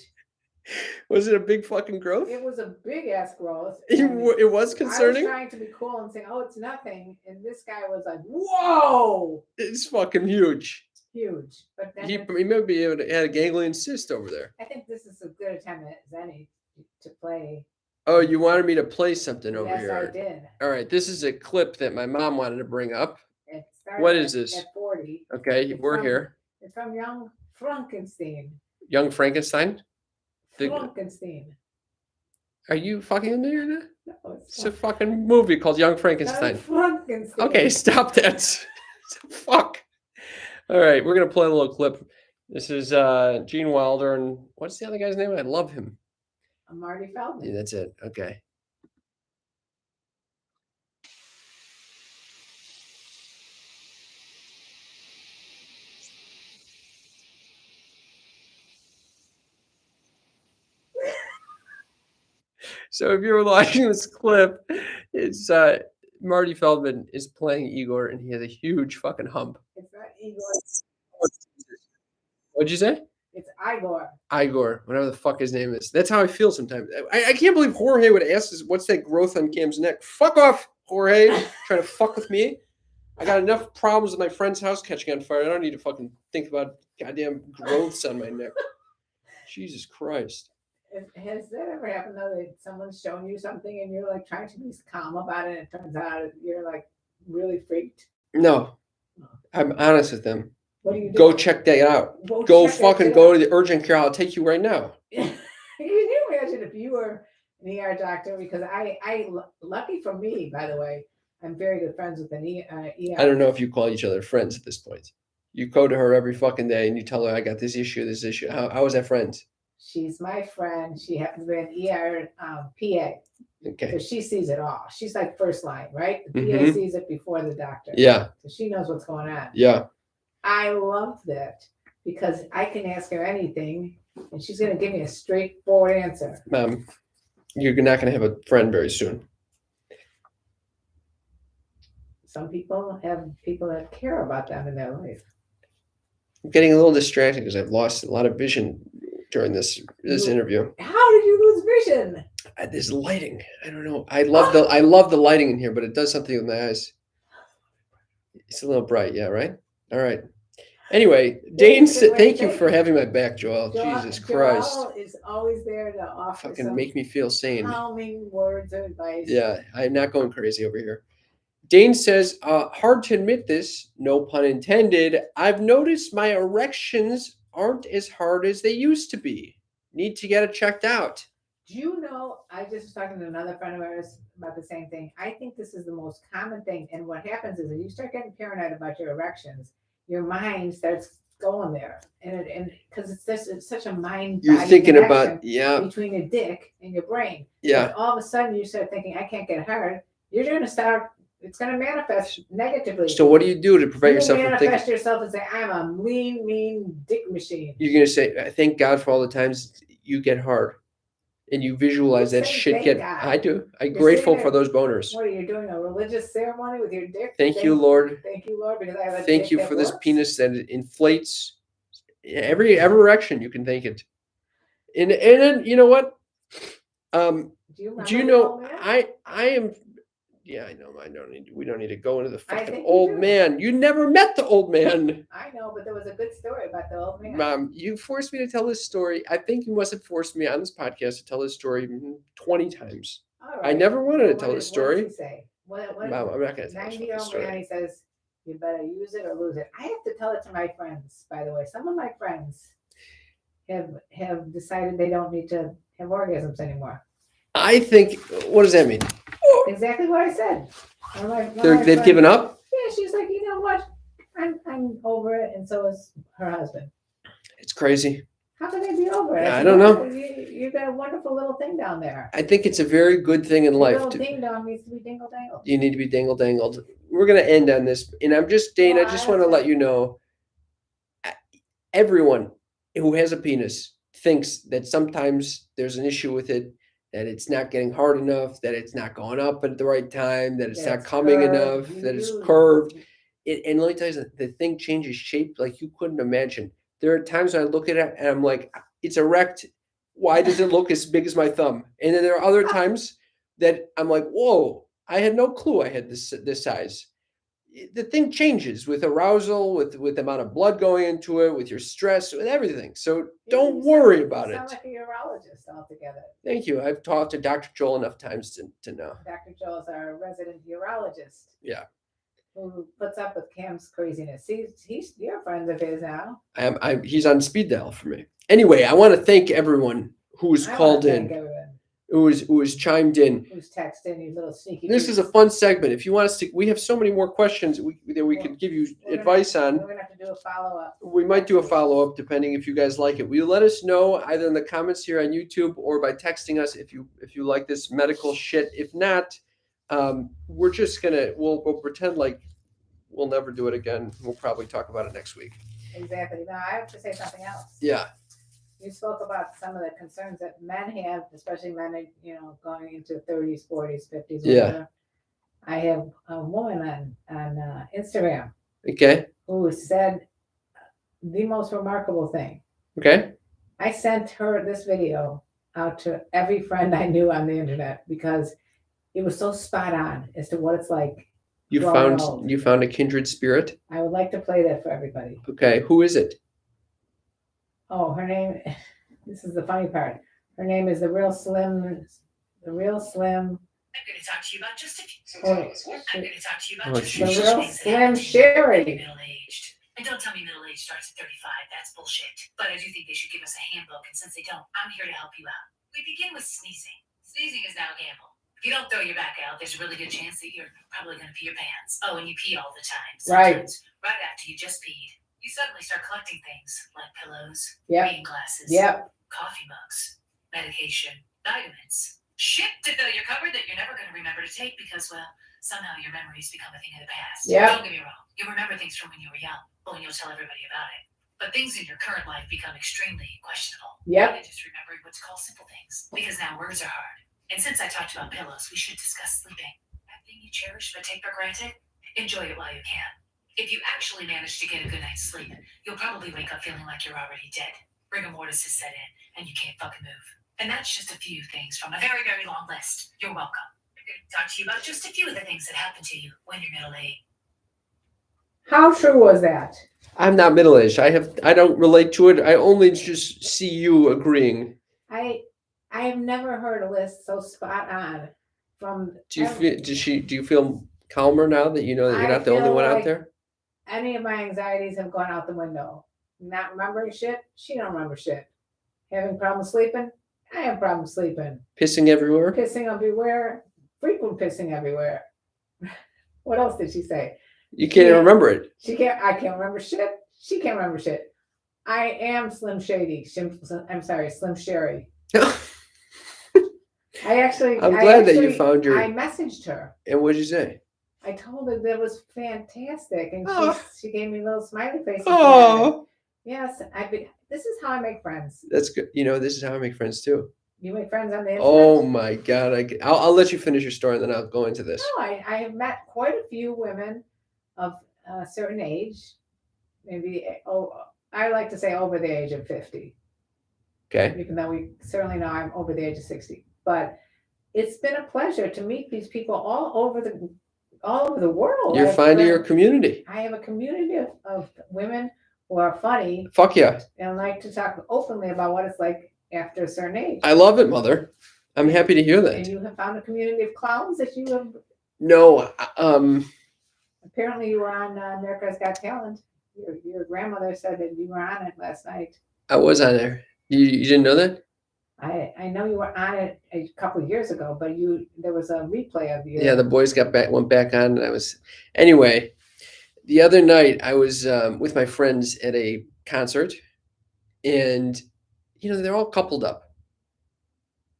[SPEAKER 1] Was it a big fucking growth?
[SPEAKER 2] It was a big ass growth.
[SPEAKER 1] It was
[SPEAKER 2] I
[SPEAKER 1] concerning?
[SPEAKER 2] was trying to be cool and say, oh, it's nothing. And this guy was like, whoa,
[SPEAKER 1] It's fucking huge.
[SPEAKER 2] huge. But then
[SPEAKER 1] He maybe had a ganglion cyst over there.
[SPEAKER 2] I think this is as good a time as any to play.
[SPEAKER 1] Oh, you wanted me to play something over
[SPEAKER 2] Yes,
[SPEAKER 1] here.
[SPEAKER 2] I did.
[SPEAKER 1] All right, this is a clip that my mom wanted to bring up.
[SPEAKER 2] It started
[SPEAKER 1] What is this?
[SPEAKER 2] At 40.
[SPEAKER 1] Okay,
[SPEAKER 2] It's
[SPEAKER 1] we're
[SPEAKER 2] from-
[SPEAKER 1] here.
[SPEAKER 2] It's from Young Frankenstein.
[SPEAKER 1] Young Frankenstein.
[SPEAKER 2] Frankenstein.
[SPEAKER 1] Are you fucking in there now?
[SPEAKER 2] No,
[SPEAKER 1] It's a fucking movie called Young
[SPEAKER 2] Young
[SPEAKER 1] Frankenstein.
[SPEAKER 2] Frankenstein.
[SPEAKER 1] Okay, stop that. Fuck. All right, we're gonna play a little clip. This is Gene Wilder and what's the other guy's name? I love him.
[SPEAKER 2] Marty Feldman.
[SPEAKER 1] Yeah, that's it. Okay. So if you were watching this clip, it's Marty Feldman is playing Igor and he has a huge fucking hump.
[SPEAKER 2] It's not Igor.
[SPEAKER 1] What'd you say?
[SPEAKER 2] It's Igor.
[SPEAKER 1] Igor, whatever the fuck his name is. That's how I feel sometimes. I can't believe Jorge would ask us, what's that growth on Cam's neck? Fuck off, Jorge. Trying to fuck with me. I got enough problems with my friend's house catching on fire. I don't need to fucking think about goddamn growths on my neck. Jesus Christ.
[SPEAKER 2] Has that ever happened though that someone's shown you something and you're like trying to be calm about it and it turns out you're like really freaked?
[SPEAKER 1] No. I'm honest with them.
[SPEAKER 2] What do you do?
[SPEAKER 1] Go check that out. Go
[SPEAKER 2] check
[SPEAKER 1] fucking
[SPEAKER 2] it
[SPEAKER 1] go
[SPEAKER 2] out.
[SPEAKER 1] to the urgent care. I'll take you right now.
[SPEAKER 2] Can you imagine if you were an ER doctor? Because lucky for me, by the way, I'm very good friends with an ER.
[SPEAKER 1] I don't know if you call each other friends at this point. You go to her every fucking day and you tell her, I got this issue, this issue. How is that friends?
[SPEAKER 2] She's my friend. She happens to be an ER PA.
[SPEAKER 1] Okay.
[SPEAKER 2] So she sees it all. She's like first line, right? The PA
[SPEAKER 1] Mhm.
[SPEAKER 2] sees it before the doctor.
[SPEAKER 1] Yeah.
[SPEAKER 2] So she knows what's going on.
[SPEAKER 1] Yeah.
[SPEAKER 2] I love that because I can ask her anything and she's going to give me a straightforward answer.
[SPEAKER 1] You're not going to have a friend very soon.
[SPEAKER 2] Some people have people that care about them in their life.
[SPEAKER 1] I'm getting a little distracted because I've lost a lot of vision during this interview.
[SPEAKER 2] How did you lose vision?
[SPEAKER 1] There's lighting. I don't know. I love the lighting in here, but it does something with my eyes. It's a little bright. Yeah. Right. All right. Anyway, Dane said, thank you for having my back, Joel. Jesus Christ.
[SPEAKER 2] Joel is always there to offer
[SPEAKER 1] Fucking make me feel sane.
[SPEAKER 2] calming words of advice.
[SPEAKER 1] Yeah, I'm not going crazy over here. Dane says, hard to admit this, no pun intended. I've noticed my erections aren't as hard as they used to be. Need to get it checked out.
[SPEAKER 2] Do you know, I just was talking to another friend of ours about the same thing. I think this is the most common thing. And what happens is if you start getting paranoid about your erections, your mind starts going there. And because it's such a mind
[SPEAKER 1] You're thinking about,
[SPEAKER 2] between your dick and your brain.
[SPEAKER 1] Yeah.
[SPEAKER 2] If all of a sudden you start thinking, I can't get hard, you're going to start, it's going to manifest negatively.
[SPEAKER 1] So what do you do to prevent yourself from thinking?
[SPEAKER 2] Manifest yourself and say, I'm a mean dick machine.
[SPEAKER 1] You're going to say, thank God for all the times you get hard. And you visualize that shit get. God. I do. I'm grateful for those boners.
[SPEAKER 2] What are you doing? A religious ceremony with your dick?
[SPEAKER 1] Thank you, Lord.
[SPEAKER 2] Thank you, Lord, because I have a
[SPEAKER 1] thank you for this penis that inflates every erection. You can thank it. And then you know what? Do you know? I am. Yeah, I know. We don't need to go into the fucking old man. You never met the old man.
[SPEAKER 2] I know, but there was a good story about the old man.
[SPEAKER 1] Mom, you forced me to tell this story. I think you must have forced me on this podcast to tell this story 20 times.
[SPEAKER 2] Right.
[SPEAKER 1] I never wanted to tell this story.
[SPEAKER 2] What did he say?
[SPEAKER 1] Mom, I'm not going to tell this
[SPEAKER 2] 90-year-old man, he says, you better use it or lose it. I have to tell it to my friends, by the way. Some of my friends have decided they don't need to have orgasms anymore.
[SPEAKER 1] I think, what does that mean?
[SPEAKER 2] Exactly what I said.
[SPEAKER 1] They've given up?
[SPEAKER 2] Yeah, she's like, you know what? I'm over it, and so is her husband.
[SPEAKER 1] It's crazy.
[SPEAKER 2] How can they be over it?
[SPEAKER 1] I don't know.
[SPEAKER 2] You've got a wonderful little thing down there.
[SPEAKER 1] I think it's a very good thing in life.
[SPEAKER 2] Little ding dong needs to be dingle dangled.
[SPEAKER 1] You need to be dingle dangled. We're going to end on this. And I'm just, Dane, I just want to let you know, everyone who has a penis thinks that sometimes there's an issue with it, that it's not getting hard enough, that it's not going up at the right time, that it's not coming enough, that it's curved. And let me tell you, the thing changes shape like you couldn't imagine. There are times when I look at it and I'm like, it's erect. Why does it look as big as my thumb? And then there are other times that I'm like, whoa, I had no clue I had this size. The thing changes with arousal, with the amount of blood going into it, with your stress, with everything. So don't worry about it.
[SPEAKER 2] You sound like a urologist altogether.
[SPEAKER 1] Thank you. I've talked to Dr. Joel enough times to know.
[SPEAKER 2] Dr. Joel is our resident urologist.
[SPEAKER 1] Yeah.
[SPEAKER 2] Who puts up with Cam's craziness. You're friends of his now.
[SPEAKER 1] He's on speed dial for me. Anyway, I want to thank everyone who was called in. Who was chimed in.
[SPEAKER 2] Who's texted you little sneaky.
[SPEAKER 1] This is a fun segment. If you want us to, we have so many more questions that we could give you advice on.
[SPEAKER 2] We're going to have to do a follow-up.
[SPEAKER 1] We might do a follow-up depending if you guys like it. Will you let us know either in the comments here on YouTube or by texting us if you like this medical shit. If not, we're just we'll pretend like we'll never do it again. We'll probably talk about it next week.
[SPEAKER 2] Exactly. Now I have to say something else.
[SPEAKER 1] Yeah.
[SPEAKER 2] You spoke about some of the concerns that men have, especially men, going into 30s, 40s, 50s.
[SPEAKER 1] Yeah.
[SPEAKER 2] Whatever. I have a woman on Instagram.
[SPEAKER 1] Okay.
[SPEAKER 2] Who said the most remarkable thing.
[SPEAKER 1] Okay.
[SPEAKER 2] I sent her this video out to every friend I knew on the internet because it was so spot on as to what it's like. You found a kindred spirit? I would like to play that for everybody.
[SPEAKER 1] Okay. Who is it?
[SPEAKER 2] Oh, her name, this is the funny part. Her name is the Real Slim.
[SPEAKER 4] I'm going to talk to you about just a few. I'm going to talk to you about just a few.
[SPEAKER 2] The Real Slim Sherry.
[SPEAKER 4] Middle-aged. And don't tell me middle age starts at 35. That's bullshit. But I do think they should give us a handbook. And since they don't, I'm here to help you out. We begin with sneezing. Sneezing is now a gamble. If you don't throw your back out, there's a really good chance that you're probably going to pee your pants. Oh, and you pee all the time. Sometimes, right after you just peed, you suddenly start collecting things like pillows, reading glasses, coffee mugs, medication, vitamins, shit to fill your cupboard that you're never going to remember to take because, well, somehow your memories become a thing of the past.
[SPEAKER 2] Yep.
[SPEAKER 4] Don't get me wrong. You remember things from when you were young. Well, and you'll tell everybody about it. But things in your current life become extremely questionable.
[SPEAKER 2] Yep.
[SPEAKER 4] You just remember what's called simple things because now words are hard. And since I talked about pillows, we should discuss sleeping. That thing you cherish but take for granted, enjoy it while you can. If you actually manage to get a good night's sleep, you'll probably wake up feeling like you're already dead. Rigor mortis has set in, and you can't fucking move. And that's just a few things from a very, very long list. You're welcome. I'm going to talk to you about just a few of the things that happen to you when you're middle-aged.
[SPEAKER 2] How true was that?
[SPEAKER 1] I'm not middle-aged. I don't relate to it. I only just see you agreeing.
[SPEAKER 2] I have never heard a list so spot on from.
[SPEAKER 1] Do you feel calmer now that you know that you're not the only one out there?
[SPEAKER 2] Any of my anxieties have gone out the window. Not remembering shit, she don't remember shit. Having problems sleeping, I have problems sleeping.
[SPEAKER 1] Pissing everywhere?
[SPEAKER 2] Pissing everywhere, frequent pissing everywhere. What else did she say?
[SPEAKER 1] You can't even remember it.
[SPEAKER 2] I can't remember shit. She can't remember shit. I am Slim Shady. I'm sorry, Slim Sherry. I'm
[SPEAKER 1] glad that you found your.
[SPEAKER 2] I messaged her.
[SPEAKER 1] And what did you say?
[SPEAKER 2] I told her that was fantastic, and she gave me little smiley faces.
[SPEAKER 1] Oh,
[SPEAKER 2] yes. This is how I make friends.
[SPEAKER 1] that's good. This is how I make friends too.
[SPEAKER 2] You make friends on the internet?
[SPEAKER 1] Oh my God! I'll let you finish your story, and then I'll go into this.
[SPEAKER 2] No, I have met quite a few women of a certain age, maybe. I like to say over the age of 50.
[SPEAKER 1] Okay.
[SPEAKER 2] Even though we certainly know I'm over the age of 60, but it's been a pleasure to meet these people all over the world.
[SPEAKER 1] You're finding your community.
[SPEAKER 2] I have a community of women who are funny.
[SPEAKER 1] Fuck yeah.
[SPEAKER 2] And like to talk openly about what it's like after a certain age.
[SPEAKER 1] I love it, Mother. I'm happy to hear that.
[SPEAKER 2] And you have found a community of clowns that you have.
[SPEAKER 1] No.
[SPEAKER 2] Apparently you were on America's Got Talent. Your grandmother said that you were on it last night.
[SPEAKER 1] I was on there. You didn't know that?
[SPEAKER 2] I know you were on it a couple of years ago, but there was a replay of you.
[SPEAKER 1] Yeah, the boys went back on, and I was. Anyway, the other night I was with my friends at a concert, and they're all coupled up.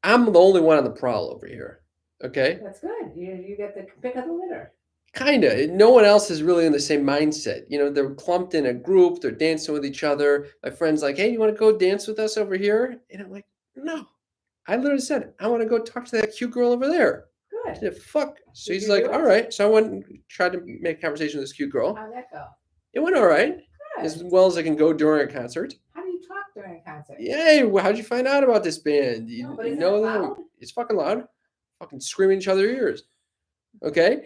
[SPEAKER 1] I'm the only one on the prowl over here. Okay.
[SPEAKER 2] That's good. You get the pick of the litter.
[SPEAKER 1] Kinda. No one else is really in the same mindset. They're clumped in a group. They're dancing with each other. My friend's like, "Hey, you want to go dance with us over here?" And I'm like, "No." I literally said, "I want to go talk to that cute girl over there."
[SPEAKER 2] Good.
[SPEAKER 1] I said, "Fuck." So
[SPEAKER 2] Did
[SPEAKER 1] he's
[SPEAKER 2] you
[SPEAKER 1] like,
[SPEAKER 2] do it?
[SPEAKER 1] "All right." So I went and tried to make conversation with this cute girl.
[SPEAKER 2] How'd that go?
[SPEAKER 1] It went all right,
[SPEAKER 2] Good.
[SPEAKER 1] as well as I can go during a concert.
[SPEAKER 2] How do you talk during a concert?
[SPEAKER 1] Yay! How'd you find out about this band?
[SPEAKER 2] No, but
[SPEAKER 1] You
[SPEAKER 2] isn't
[SPEAKER 1] know
[SPEAKER 2] it
[SPEAKER 1] them?
[SPEAKER 2] loud?
[SPEAKER 1] It's fucking loud. Fucking screaming each other ears. Okay.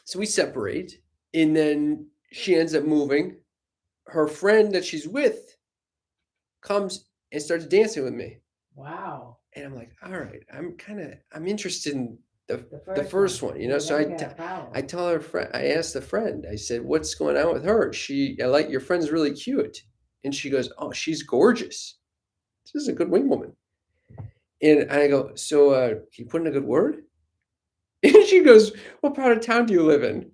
[SPEAKER 1] So we separate, and then she ends up moving. Her friend that she's with comes and starts dancing with me.
[SPEAKER 2] Wow.
[SPEAKER 1] And I'm like, all right, I'm interested in the
[SPEAKER 2] first
[SPEAKER 1] one,
[SPEAKER 2] Yeah,
[SPEAKER 1] So I tell her friend, I asked the friend, I said, "What's going on with her? I like your friend's really cute." And she goes, "Oh, she's gorgeous. This is a good wing woman." And I go, "So can you put in a good word?" And she goes, "What part of town do you live in?"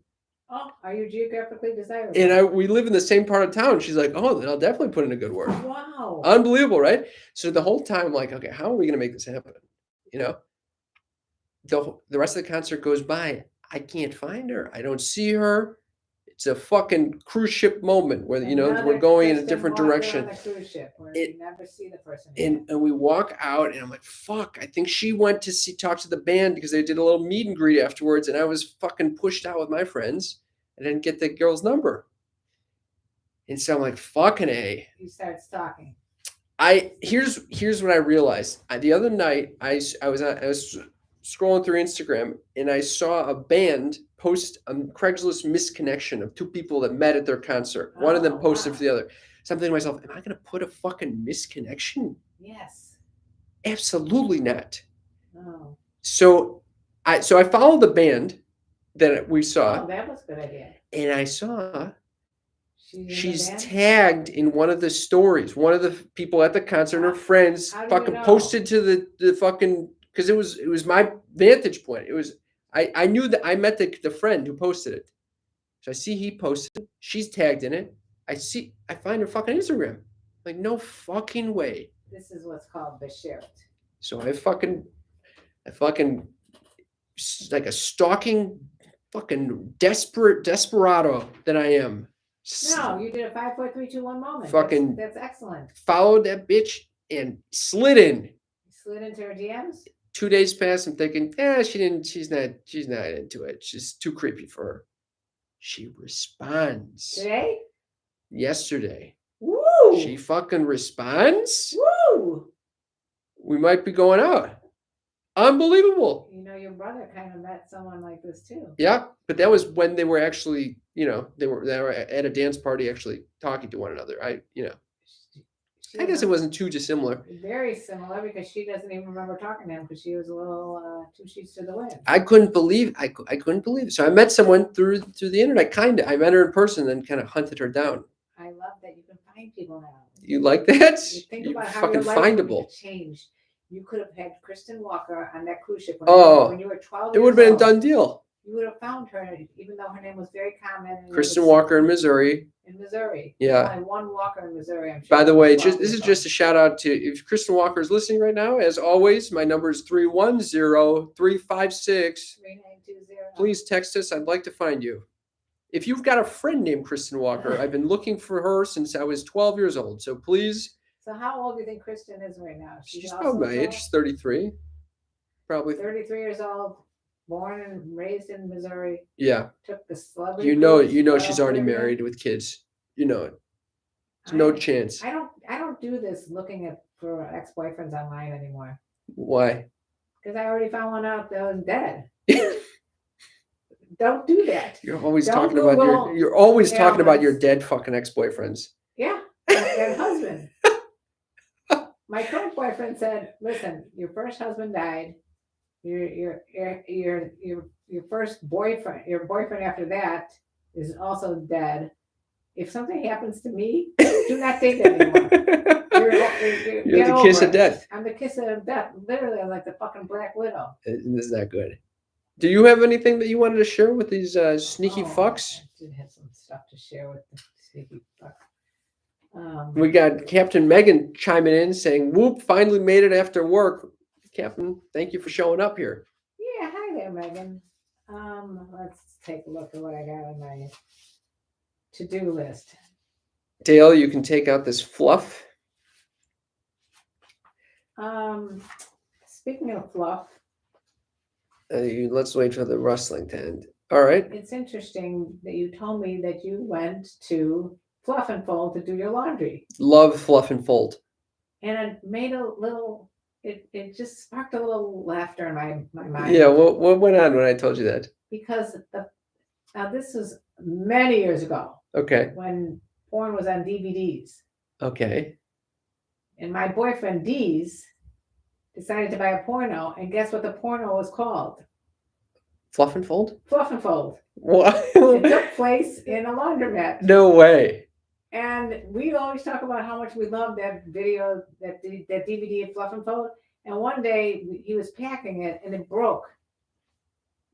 [SPEAKER 2] Oh, are you geographically desirable?
[SPEAKER 1] And we live in the same part of town. She's like, "Oh, then I'll definitely put in a good word."
[SPEAKER 2] Wow.
[SPEAKER 1] Unbelievable, right? So the whole time I'm like, okay, how are we going to make this happen? The rest of the concert goes by. I can't find her. I don't see her. It's a fucking cruise ship moment where, we're going in a different direction.
[SPEAKER 2] On a cruise ship where you never see the person.
[SPEAKER 1] And we walk out, and I'm like, fuck, I think she went to talk to the band because they did a little meet and greet afterwards, and I was fucking pushed out with my friends. I didn't get the girl's number. And so I'm like, fucking A.
[SPEAKER 2] You start stalking.
[SPEAKER 1] Here's what I realized. The other night, I was scrolling through Instagram, and I saw a band post a Craigslist misconnection of two people that met at their concert. One of them posted for the other. So I'm thinking to myself, am I going to put a fucking misconnection?
[SPEAKER 2] Yes.
[SPEAKER 1] Absolutely not.
[SPEAKER 2] Oh.
[SPEAKER 1] So I followed the band that we saw.
[SPEAKER 2] Oh, that was a good idea.
[SPEAKER 1] And I saw she's tagged in one of the stories. One of the people at the concert, her friends, fucking posted to the fucking, because it was my vantage point. I knew that I met the friend who posted it. So I see he posted it. She's tagged in it. I find her fucking Instagram. Like, no fucking way.
[SPEAKER 2] This is what's called the shirt.
[SPEAKER 1] So I fucking like a stalking, fucking desperado that I am.
[SPEAKER 2] No, you did a 5, 4, 3, 2, 1 moment.
[SPEAKER 1] Fucking-
[SPEAKER 2] That's excellent.
[SPEAKER 1] Followed that bitch and slid in.
[SPEAKER 2] You slid into her DMs.
[SPEAKER 1] 2 days passed. I'm thinking, she's not into it. She's too creepy for her. She responds.
[SPEAKER 2] Today?
[SPEAKER 1] Yesterday.
[SPEAKER 2] Woo!
[SPEAKER 1] She fucking responds.
[SPEAKER 2] Woo!
[SPEAKER 1] We might be going out. Unbelievable.
[SPEAKER 2] You know, your brother kind of met someone like this too.
[SPEAKER 1] Yeah, but that was when they were actually, they were at a dance party actually talking to one another. I guess it wasn't too dissimilar.
[SPEAKER 2] Very similar because she doesn't even remember talking to him because she was a little 2 sheets to the wind.
[SPEAKER 1] I couldn't believe it. So I met someone through the internet, kind of. I met her in person and kind of hunted her down.
[SPEAKER 2] I love that you can find people now.
[SPEAKER 1] You like that?
[SPEAKER 2] You think
[SPEAKER 1] You're
[SPEAKER 2] about how
[SPEAKER 1] fucking
[SPEAKER 2] your life
[SPEAKER 1] findable.
[SPEAKER 2] changed. You could have had Kristen Walker on that cruise ship when you were 12
[SPEAKER 1] It would have been a done deal.
[SPEAKER 2] You would have found her, even though her name was very common. And
[SPEAKER 1] Kristen Walker in Missouri.
[SPEAKER 2] In Missouri.
[SPEAKER 1] Yeah.
[SPEAKER 2] There's only one Walker in Missouri, I'm sure.
[SPEAKER 1] By the way,
[SPEAKER 2] Well,
[SPEAKER 1] this is just a shout out to if Kristen Walker is listening right now. As always, my number is 310-356.
[SPEAKER 2] 3920.
[SPEAKER 1] Please text us. I'd like to find you. If you've got a friend named Kristen Walker, I've been looking for her since I was 12 years old. So please.
[SPEAKER 2] So how old do you think Kristen is right now?
[SPEAKER 1] She's probably my age. She's 33. Probably.
[SPEAKER 2] 33 years old, born and raised in Missouri.
[SPEAKER 1] Yeah.
[SPEAKER 2] Took the celebrity.
[SPEAKER 1] You know
[SPEAKER 2] cruise
[SPEAKER 1] she's
[SPEAKER 2] to
[SPEAKER 1] already
[SPEAKER 2] Florida.
[SPEAKER 1] married with kids. You know it. There's no chance.
[SPEAKER 2] I don't do this looking for ex-boyfriends online anymore.
[SPEAKER 1] Why?
[SPEAKER 2] Because I already found one out that was dead. Don't do that.
[SPEAKER 1] You're always
[SPEAKER 2] Don't
[SPEAKER 1] talking about
[SPEAKER 2] Google
[SPEAKER 1] you're always talking about your
[SPEAKER 2] ailments.
[SPEAKER 1] dead fucking ex-boyfriends.
[SPEAKER 2] Yeah, my husband. My current boyfriend said, "Listen, your first husband died. Your first boyfriend, your boyfriend after that is also dead. If something happens to me, do not date anymore.
[SPEAKER 1] You're the kiss of death.
[SPEAKER 2] I'm the kiss of death. Literally, I'm like the fucking Black Widow."
[SPEAKER 1] Isn't this that good? Do you have anything that you wanted to share with these sneaky fucks?
[SPEAKER 2] I did have some stuff to share with the sneaky fucks.
[SPEAKER 1] We got Captain Megan chiming in saying, "Whoop, finally made it after work." Captain, thank you for showing up here.
[SPEAKER 2] Yeah, hi there, Megan. Let's take a look at what I got on my to-do list.
[SPEAKER 1] Dale, you can take out this fluff.
[SPEAKER 2] Speaking of fluff,
[SPEAKER 1] Let's wait for the rustling to end. All right.
[SPEAKER 2] it's interesting that you told me that you went to Fluff and Fold to do your laundry.
[SPEAKER 1] Love fluff and fold.
[SPEAKER 2] And it made a little, it just sparked a little laughter in my mind.
[SPEAKER 1] Yeah, what went on when I told you that?
[SPEAKER 2] Because now this was many years ago
[SPEAKER 1] Okay.
[SPEAKER 2] when porn was on DVDs.
[SPEAKER 1] Okay.
[SPEAKER 2] And my boyfriend Deez decided to buy a porno, and guess what the porno was called?
[SPEAKER 1] Fluff and fold?
[SPEAKER 2] Fluff and Fold.
[SPEAKER 1] What?
[SPEAKER 2] It took place in a laundromat.
[SPEAKER 1] No way.
[SPEAKER 2] And we always talk about how much we love that video, that DVD of Fluff and Fold. And one day he was packing it and it broke.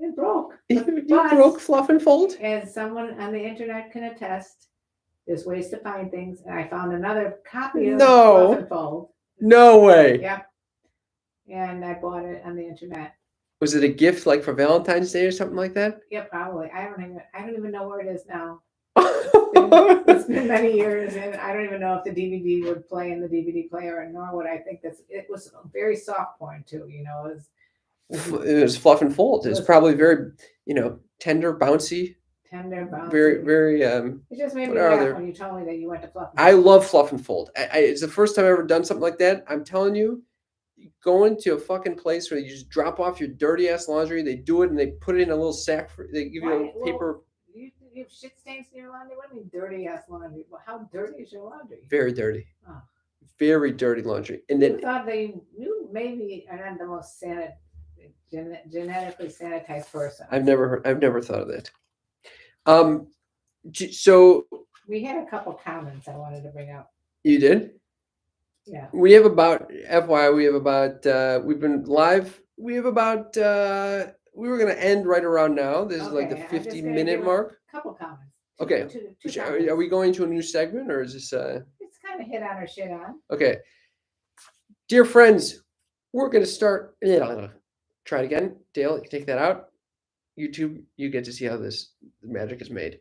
[SPEAKER 2] It broke.
[SPEAKER 1] You
[SPEAKER 2] But-
[SPEAKER 1] broke fluff and fold?
[SPEAKER 2] As someone on the internet can attest, there's ways to find things. And I found another copy of
[SPEAKER 1] No.
[SPEAKER 2] Fluff and Fold.
[SPEAKER 1] No way.
[SPEAKER 2] Yep. And I bought it on the internet.
[SPEAKER 1] Was it a gift like for Valentine's Day or something like that?
[SPEAKER 2] Yeah, probably. I don't even know where it is now. It's been many years, and I don't even know if the DVD would play in the DVD player, and nor would I think it was a very soft porn too. You know,
[SPEAKER 1] It was fluff and fold. It was probably very, tender, bouncy,
[SPEAKER 2] tender, bouncy.
[SPEAKER 1] very, very.
[SPEAKER 2] It just made me
[SPEAKER 1] what are
[SPEAKER 2] laugh
[SPEAKER 1] there?
[SPEAKER 2] when you told me that you went to Fluff.
[SPEAKER 1] I love fluff and fold. It's the first time I've ever done something like that. I'm telling you, going to a fucking place where you just drop off your dirty ass laundry, they do it and they put it in a little sack. They give you
[SPEAKER 2] Right,
[SPEAKER 1] a paper.
[SPEAKER 2] You have shit stains in your laundry. What do you mean dirty ass laundry? Well, how dirty is your laundry?
[SPEAKER 1] Very dirty.
[SPEAKER 2] Oh.
[SPEAKER 1] Very dirty laundry. And
[SPEAKER 2] You
[SPEAKER 1] then
[SPEAKER 2] thought you maybe are not the most genetically sanitized person.
[SPEAKER 1] I've never thought of that. So
[SPEAKER 2] We had a couple comments I wanted to bring up.
[SPEAKER 1] you did?
[SPEAKER 2] Yeah.
[SPEAKER 1] We have about we've been live. We have about we were going to end right around now. This is like the
[SPEAKER 2] Okay, I'm just
[SPEAKER 1] 50-minute
[SPEAKER 2] gonna give
[SPEAKER 1] mark.
[SPEAKER 2] a couple comments.
[SPEAKER 1] Okay.
[SPEAKER 2] Two
[SPEAKER 1] Are
[SPEAKER 2] comments.
[SPEAKER 1] we going to a new segment or is this
[SPEAKER 2] It's kind of hit on or shit on.
[SPEAKER 1] okay? Dear friends, we're going to start. Try it again. Dale, you take that out. YouTube, you get to see how this magic is made.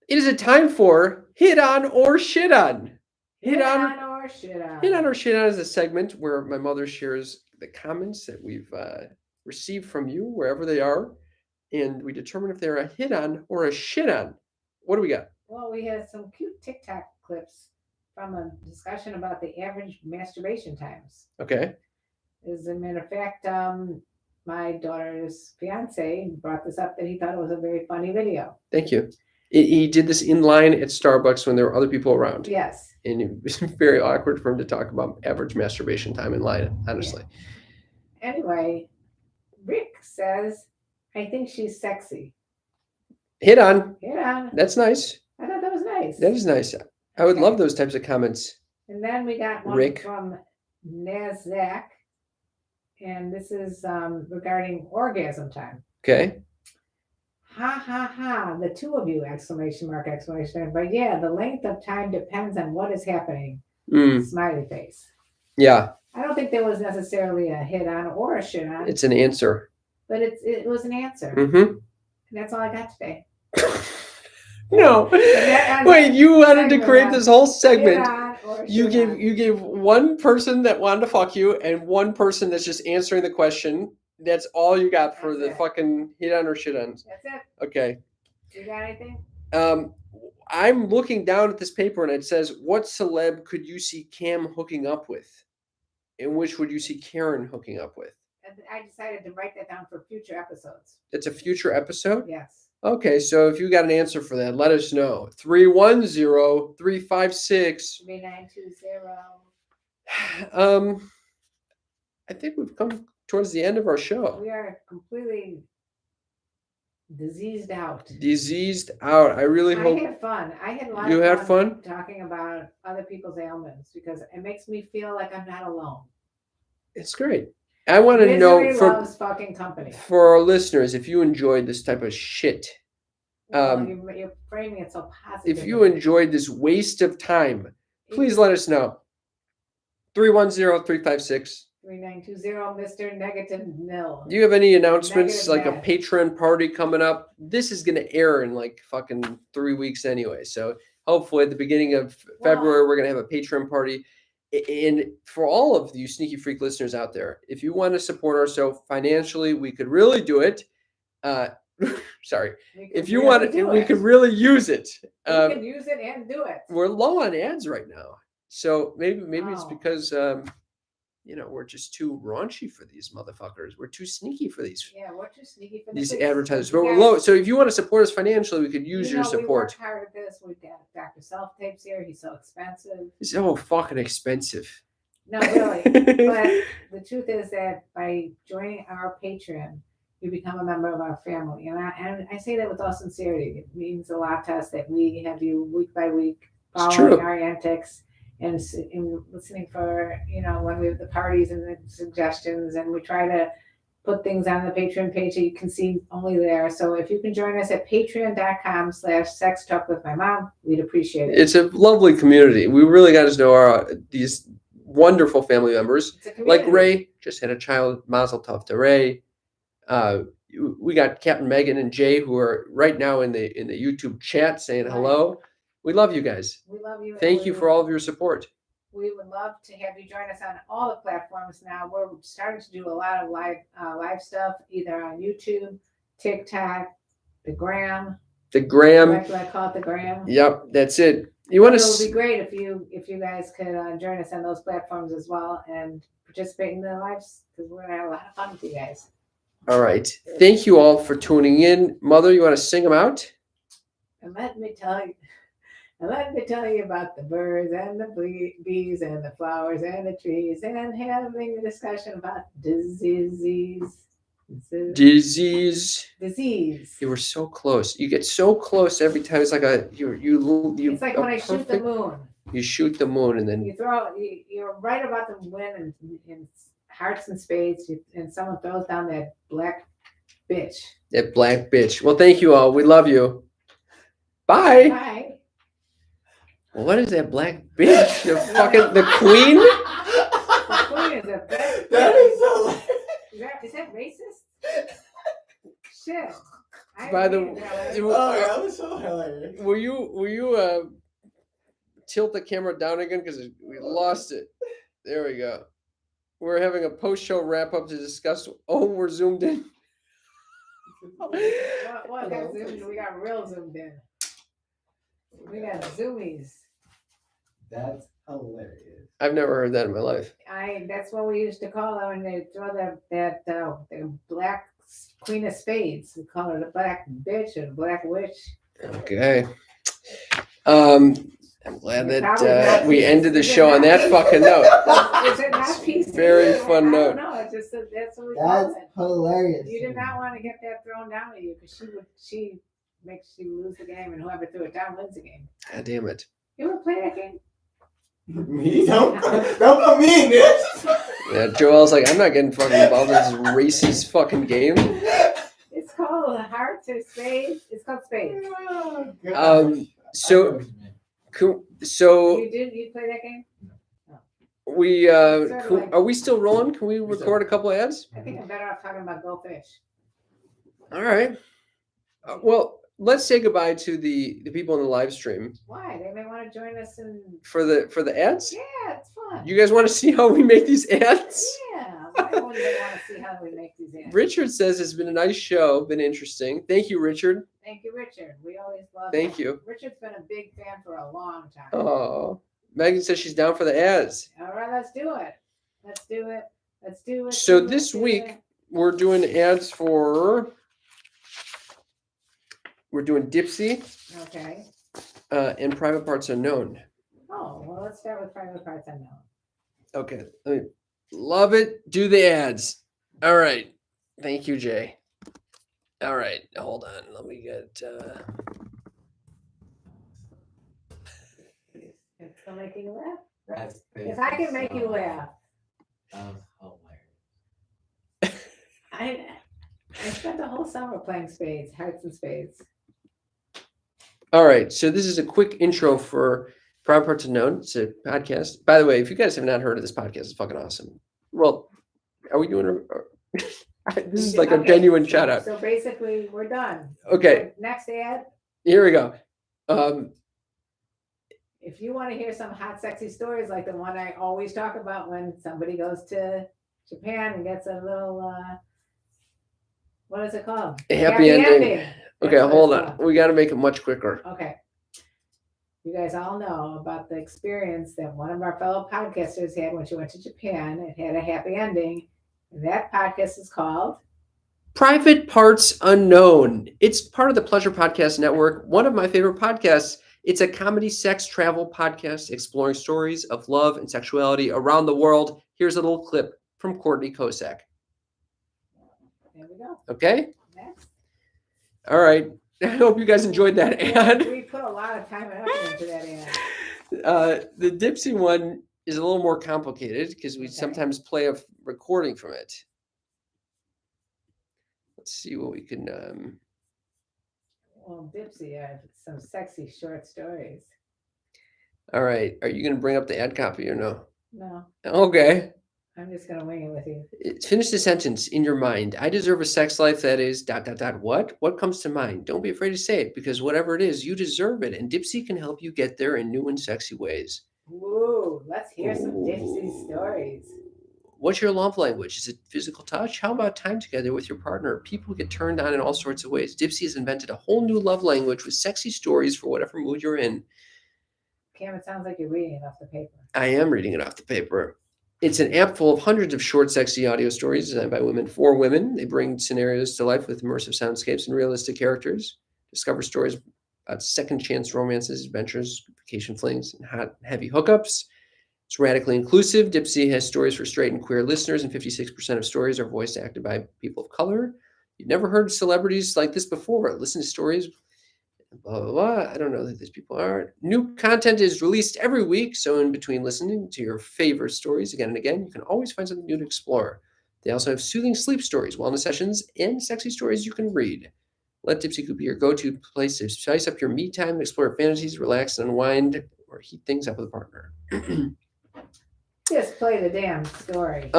[SPEAKER 1] It is a time for Hit On or Shit On.
[SPEAKER 2] Hit on or shit on.
[SPEAKER 1] Hit On or Shit On is a segment where my mother shares the comments that we've received from you, wherever they are, and we determine if they're a hit on or a shit on. What do we got?
[SPEAKER 2] Well, we had some cute TikTok clips from a discussion about the average masturbation times.
[SPEAKER 1] Okay.
[SPEAKER 2] As a matter of fact, my daughter's fiance brought this up that he thought it was a very funny video.
[SPEAKER 1] Thank you. He did this in line at Starbucks when there were other people around.
[SPEAKER 2] Yes.
[SPEAKER 1] And it was very awkward for him to talk about average masturbation time in line, honestly.
[SPEAKER 2] Yeah. Anyway, Rick says, I think she's sexy.
[SPEAKER 1] Hit on.
[SPEAKER 2] Hit on.
[SPEAKER 1] That's nice.
[SPEAKER 2] I thought that was nice.
[SPEAKER 1] That is nice. I would love those types of comments.
[SPEAKER 2] And then we got one
[SPEAKER 1] Rick.
[SPEAKER 2] from Nazak. And this is regarding orgasm time.
[SPEAKER 1] Okay.
[SPEAKER 2] Ha ha ha, the two of you, exclamation mark, exclamation mark. But yeah, the length of time depends on what is happening. Smiley face.
[SPEAKER 1] Yeah.
[SPEAKER 2] I don't think there was necessarily a hit on or a shit on,
[SPEAKER 1] It's an answer.
[SPEAKER 2] but it was an answer.
[SPEAKER 1] Mm-hmm.
[SPEAKER 2] And that's all I got today.
[SPEAKER 1] No. Wait, you wanted to create this whole segment. You gave one person that wanted to fuck you and one person that's just answering the question. That's all you got for the fucking hit on or shit on.
[SPEAKER 2] That's it.
[SPEAKER 1] Okay.
[SPEAKER 2] You got anything?
[SPEAKER 1] I'm looking down at this paper and it says, what celeb could you see Cam hooking up with? And which would you see Karen hooking up with?
[SPEAKER 2] And I decided to write that down for future episodes.
[SPEAKER 1] It's a future episode?
[SPEAKER 2] Yes.
[SPEAKER 1] Okay, so if you got an answer for that, let us know. 310-356.
[SPEAKER 2] 3920.
[SPEAKER 1] I think we've come towards the end of our show.
[SPEAKER 2] We are completely diseased out.
[SPEAKER 1] Diseased out. I really hope.
[SPEAKER 2] I had fun. I had a lot
[SPEAKER 1] You
[SPEAKER 2] of
[SPEAKER 1] had fun?
[SPEAKER 2] talking about other people's ailments because it makes me feel like I'm not alone.
[SPEAKER 1] It's great. I want to know
[SPEAKER 2] Misery loves fucking company.
[SPEAKER 1] for our listeners, if you enjoyed this type of shit,
[SPEAKER 2] Well, you're framing it so positive.
[SPEAKER 1] if you enjoyed this waste of time, please let us know. 310-356.
[SPEAKER 2] 3920, Mr. Negative Nil.
[SPEAKER 1] Do you have any announcements,
[SPEAKER 2] Negative
[SPEAKER 1] like a
[SPEAKER 2] bad.
[SPEAKER 1] Patreon party coming up? This is going to air in like fucking 3 weeks anyway. So hopefully at the beginning of February, we're going to have a Patreon party. And for all of you Sneaky Freak listeners out there, if you want to support our show financially, we could really do it. Sorry. If you want it, we could really use it.
[SPEAKER 2] We can use it and do it.
[SPEAKER 1] We're low on ads right now. So maybe it's
[SPEAKER 2] Oh.
[SPEAKER 1] because we're just too raunchy for these motherfuckers. We're too sneaky for these
[SPEAKER 2] Yeah, we're too sneaky for
[SPEAKER 1] these
[SPEAKER 2] this.
[SPEAKER 1] advertisers.
[SPEAKER 2] You
[SPEAKER 1] But we're
[SPEAKER 2] guys-
[SPEAKER 1] low. So if you want to support us financially, we could use
[SPEAKER 2] you
[SPEAKER 1] your
[SPEAKER 2] know, We
[SPEAKER 1] support.
[SPEAKER 2] worked hard at this. We've got Dr. Self Tapes here. He's so expensive.
[SPEAKER 1] It's so fucking expensive.
[SPEAKER 2] No, really. But the truth is that by joining our Patreon, you become a member of our family. And I say that with all sincerity. It means a lot to us that we have you week by week
[SPEAKER 1] It's true.
[SPEAKER 2] following our antics and listening for, when we have the parties and the suggestions. And we try to put things on the Patreon page that you can see only there. So if you can join us at patreon.com/sextalkwithmymom, we'd appreciate it.
[SPEAKER 1] It's a lovely community. We really got to know these wonderful family members.
[SPEAKER 2] It's a
[SPEAKER 1] Like
[SPEAKER 2] community.
[SPEAKER 1] Ray just had a child, Mazel Tov to Ray. We got Captain Megan and Jay who are right now in the YouTube chat saying hello. We love you guys.
[SPEAKER 2] We love you. and
[SPEAKER 1] Thank you
[SPEAKER 2] we
[SPEAKER 1] for all of your support.
[SPEAKER 2] We would love to have you join us on all the platforms now. We're starting to do a lot of live stuff, either on YouTube, TikTok, the Gram.
[SPEAKER 1] The Gram.
[SPEAKER 2] What do I call it? The Gram.
[SPEAKER 1] Yep, that's it. You want
[SPEAKER 2] It would be
[SPEAKER 1] to?
[SPEAKER 2] great if you guys could join us on those platforms as well and participate in the lives because we're gonna have a lot of fun with you guys.
[SPEAKER 1] All right. Thank you all for tuning in. Mother, you want to sing them out?
[SPEAKER 2] And let me tell you about the birds and the bees and the flowers and the trees and having a discussion about disease.
[SPEAKER 1] Disease.
[SPEAKER 2] Disease.
[SPEAKER 1] You were so close. You get so close every time. It's like you.
[SPEAKER 2] It's like when I shoot the moon.
[SPEAKER 1] You shoot the moon and then
[SPEAKER 2] You you're right about to win in hearts and spades, and someone throws down that black bitch.
[SPEAKER 1] that black bitch. Well, thank you all. We love you. Bye.
[SPEAKER 2] Bye.
[SPEAKER 1] Well, what is that black bitch? The fucking the queen?
[SPEAKER 2] The queen is a bitch.
[SPEAKER 3] That is so.
[SPEAKER 2] Is that racist? Shit.
[SPEAKER 1] By the
[SPEAKER 2] way,
[SPEAKER 3] that was so hilarious.
[SPEAKER 1] will you tilt the camera down again because we lost it. There we go. We're having a post-show wrap-up to discuss. Oh, we're zoomed in.
[SPEAKER 2] What got zoomed in? We got real zoomed in. We got zoomies.
[SPEAKER 3] That's hilarious.
[SPEAKER 1] I've never heard that in my life.
[SPEAKER 2] That's what we used to call them when they throw the black queen of spades. We call her the black bitch or the black witch.
[SPEAKER 1] Okay. I'm glad
[SPEAKER 2] You're
[SPEAKER 1] that
[SPEAKER 2] probably not
[SPEAKER 1] we
[SPEAKER 2] PC.
[SPEAKER 1] ended the
[SPEAKER 2] Is it
[SPEAKER 1] show on
[SPEAKER 2] not
[SPEAKER 1] that fucking note.
[SPEAKER 2] Is it not PC?
[SPEAKER 1] Very fun
[SPEAKER 2] I
[SPEAKER 1] note.
[SPEAKER 2] don't know. It's just that's what we call
[SPEAKER 3] That's
[SPEAKER 2] it.
[SPEAKER 3] hilarious.
[SPEAKER 2] You did not want to get that thrown down at you because she makes you lose the game, and whoever threw it down wins the game.
[SPEAKER 1] God damn it.
[SPEAKER 2] You ever play that game?
[SPEAKER 3] Me? Don't put me in this.
[SPEAKER 1] Yeah, Joel's like, I'm not getting fucking involved in this racist fucking game.
[SPEAKER 2] It's called Hearts or Spades. It's called Spades.
[SPEAKER 1] So
[SPEAKER 2] You play that game?
[SPEAKER 1] we are we still rolling? Can we record a couple of ads?
[SPEAKER 2] I think I'm better off talking about goldfish.
[SPEAKER 1] All right. Well, let's say goodbye to the people in the live stream
[SPEAKER 2] Why? They may want to join us in.
[SPEAKER 1] for the ads.
[SPEAKER 2] Yeah, it's fun.
[SPEAKER 1] You guys want to see how we make these ads?
[SPEAKER 2] Yeah. Why wouldn't they want to see how we make these ads?
[SPEAKER 1] Richard says it's been a nice show, been interesting. Thank you, Richard.
[SPEAKER 2] Thank you, Richard. We always love.
[SPEAKER 1] Thank you.
[SPEAKER 2] Richard's been a big fan for a long time.
[SPEAKER 1] Oh, Megan says she's down for the ads.
[SPEAKER 2] All right, let's do it. Let's do it. Let's do it.
[SPEAKER 1] So
[SPEAKER 2] do it,
[SPEAKER 1] this
[SPEAKER 2] do
[SPEAKER 1] week
[SPEAKER 2] it.
[SPEAKER 1] we're doing ads for. We're doing Dipsy
[SPEAKER 2] Okay.
[SPEAKER 1] and Private Parts Unknown.
[SPEAKER 2] Oh well, let's start with Private Parts Unknown.
[SPEAKER 1] Okay. Love it. Do the ads. All right. Thank you, Jay. All right. Hold on. Let me get.
[SPEAKER 2] It's gonna make you laugh.
[SPEAKER 3] That's
[SPEAKER 2] If I can make you laugh,
[SPEAKER 3] That was hilarious.
[SPEAKER 2] I spent the whole summer playing spades, hearts and spades.
[SPEAKER 1] All right. So this is a quick intro for Private Parts Unknown. It's a podcast. By the way, if you guys have not heard of this podcast, it's fucking awesome. Well, are we doing? This is like a
[SPEAKER 2] Okay,
[SPEAKER 1] genuine shout out.
[SPEAKER 2] So basically, we're done.
[SPEAKER 1] Okay.
[SPEAKER 2] Next ad.
[SPEAKER 1] Here we go.
[SPEAKER 2] If you want to hear some hot, sexy stories like the one I always talk about when somebody goes to Japan and gets a little, what is it called?
[SPEAKER 1] A happy ending. Okay,
[SPEAKER 2] That's what
[SPEAKER 1] hold
[SPEAKER 2] it's
[SPEAKER 1] on.
[SPEAKER 2] called.
[SPEAKER 1] We got to make it much quicker.
[SPEAKER 2] Okay. You guys all know about the experience that one of our fellow podcasters had when she went to Japan. It had a happy ending. And that podcast is called
[SPEAKER 1] Private Parts Unknown. It's part of the Pleasure Podcast Network, one of my favorite podcasts. It's a comedy, sex, travel podcast exploring stories of love and sexuality around the world. Here's a little clip from Courtney Kosak.
[SPEAKER 2] There we go.
[SPEAKER 1] Okay?
[SPEAKER 2] Next.
[SPEAKER 1] All right. I hope you guys enjoyed that ad.
[SPEAKER 2] We put a lot of time and effort into that ad.
[SPEAKER 1] The Dipsy one is a little more complicated because we
[SPEAKER 2] Okay.
[SPEAKER 1] sometimes play a recording from it. Let's see what we can.
[SPEAKER 2] Well, Dipsy had some sexy short stories.
[SPEAKER 1] All right. Are you going to bring up the ad copy or no?
[SPEAKER 2] No,
[SPEAKER 1] Okay.
[SPEAKER 2] I'm just gonna wing it with you.
[SPEAKER 1] Finish the sentence in your mind. I deserve a sex life that is ... What? What comes to mind? Don't be afraid to say it because whatever it is, you deserve it. And Dipsy can help you get there in new and sexy ways.
[SPEAKER 2] Woo, let's hear some Dipsy
[SPEAKER 1] Ooh.
[SPEAKER 2] stories.
[SPEAKER 1] What's your love language? Is it physical touch? How about time together with your partner? People get turned on in all sorts of ways. Dipsy has invented a whole new love language with sexy stories for whatever mood you're in.
[SPEAKER 2] Cam, it sounds like you're reading it off the paper.
[SPEAKER 1] I am reading it off the paper. It's an app full of hundreds of short, sexy audio stories designed by women for women. They bring scenarios to life with immersive soundscapes and realistic characters. Discover stories about second chance romances, adventures, vacation flings, and hot, heavy hookups. It's radically inclusive. Dipsy has stories for straight and queer listeners, and 56% of stories are voice acted by people of color. You've never heard celebrities like this before. Listen to stories. Blah, blah, blah. I don't know who these people are. New content is released every week. So in between listening to your favorite stories again and again, you can always find something new to explore. They also have soothing sleep stories, wellness sessions, and sexy stories you can read. Let Dipsy be your go-to place to spice up your me time, explore fantasies, relax, and unwind, or heat things up with a partner.
[SPEAKER 2] Just play the damn story.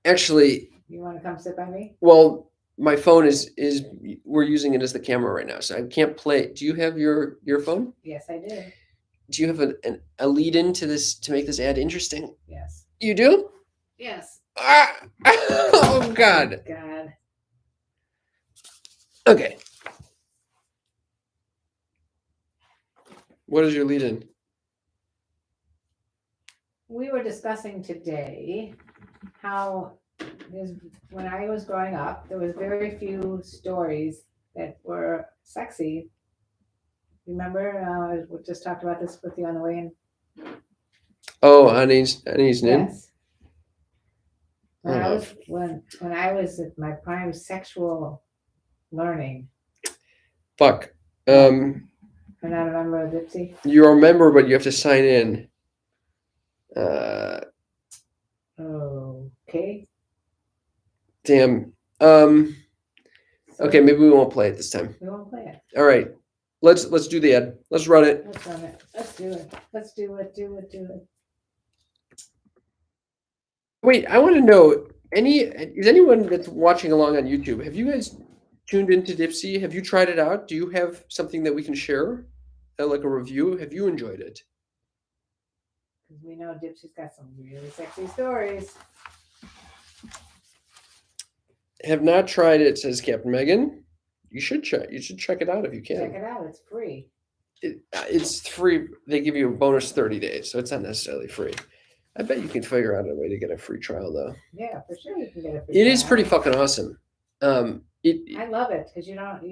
[SPEAKER 1] Actually,
[SPEAKER 2] You want to come sit by me?
[SPEAKER 1] Well, my phone is we're using it as the camera right now, so I can't play. Do you have your phone?
[SPEAKER 2] Yes, I do.
[SPEAKER 1] Do you have a lead in to this to make this ad interesting?
[SPEAKER 2] Yes.
[SPEAKER 1] You do?
[SPEAKER 2] Yes.
[SPEAKER 1] Ah! Oh God.
[SPEAKER 2] God.
[SPEAKER 1] Okay. What is your lead in?
[SPEAKER 2] We were discussing today how when I was growing up, there was very few stories that were sexy. Remember, we just talked about this with you on the way in.
[SPEAKER 1] Oh, Annie's name.
[SPEAKER 2] Yes. When I was at my prime sexual learning,
[SPEAKER 1] Fuck.
[SPEAKER 2] I'm not a member of Dipsy.
[SPEAKER 1] You're a member, but you have to sign in.
[SPEAKER 2] Okay.
[SPEAKER 1] Damn. Okay, maybe we won't play it this time.
[SPEAKER 2] We won't play it.
[SPEAKER 1] All right. Let's do the ad. Let's run it.
[SPEAKER 2] Let's run it. Let's do it. Let's do it. Do it. Do it.
[SPEAKER 1] Wait, I want to know, is anyone that's watching along on YouTube, have you guys tuned into Dipsy? Have you tried it out? Do you have something that we can share? Like a review? Have you enjoyed it?
[SPEAKER 2] Because we know Dipsy's got some really sexy stories.
[SPEAKER 1] Have not tried it, says Captain Megan. You should check it out if you can.
[SPEAKER 2] Check it out. It's free.
[SPEAKER 1] It's free. They give you a bonus 30 days, so it's not necessarily free. I bet you can figure out a way to get a free trial, though.
[SPEAKER 2] Yeah, for sure you can get a free
[SPEAKER 1] It
[SPEAKER 2] trial.
[SPEAKER 1] is pretty fucking awesome.
[SPEAKER 2] I love it because you don't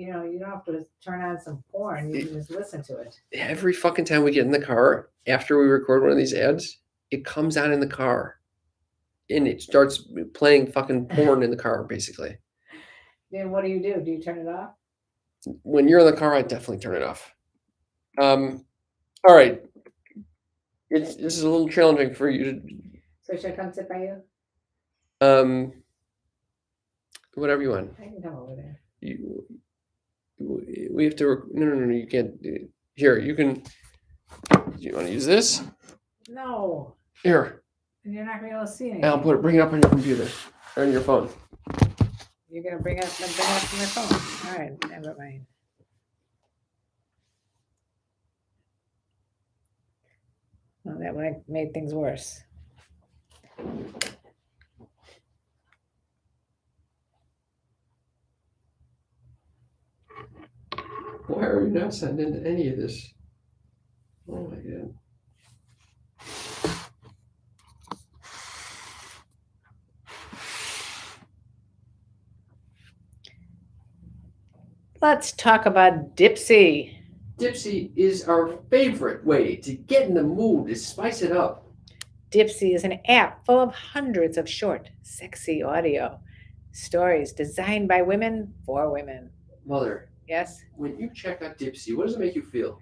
[SPEAKER 2] have to turn on some porn. You can just listen to it.
[SPEAKER 1] Every fucking time we get in the car after we record one of these ads, it comes on in the car, and it starts playing fucking porn in the car, basically.
[SPEAKER 2] Then what do? Do you turn it off?
[SPEAKER 1] When you're in the car, I definitely turn it off. All right. This is a little challenging for you to.
[SPEAKER 2] So should I come sit by you?
[SPEAKER 1] Whatever you want.
[SPEAKER 2] I can come over there.
[SPEAKER 1] We have to. No. You can't. Here, you can. Do you want to use this?
[SPEAKER 2] No.
[SPEAKER 1] Here.
[SPEAKER 2] And you're not gonna be able to see anything.
[SPEAKER 1] I'll bring it up on your computer or on your phone.
[SPEAKER 2] You're gonna bring up my phone. All right, never mind. Well, that would have made things worse.
[SPEAKER 1] Why are you not signed into any of this? Oh my God.
[SPEAKER 2] Let's talk about Dipsy.
[SPEAKER 1] Dipsy is our favorite way to get in the mood, to spice it up.
[SPEAKER 2] Dipsy is an app full of hundreds of short, sexy audio stories designed by women for women.
[SPEAKER 1] Mother,
[SPEAKER 2] Yes?
[SPEAKER 1] when you check out Dipsy, what does it make you feel?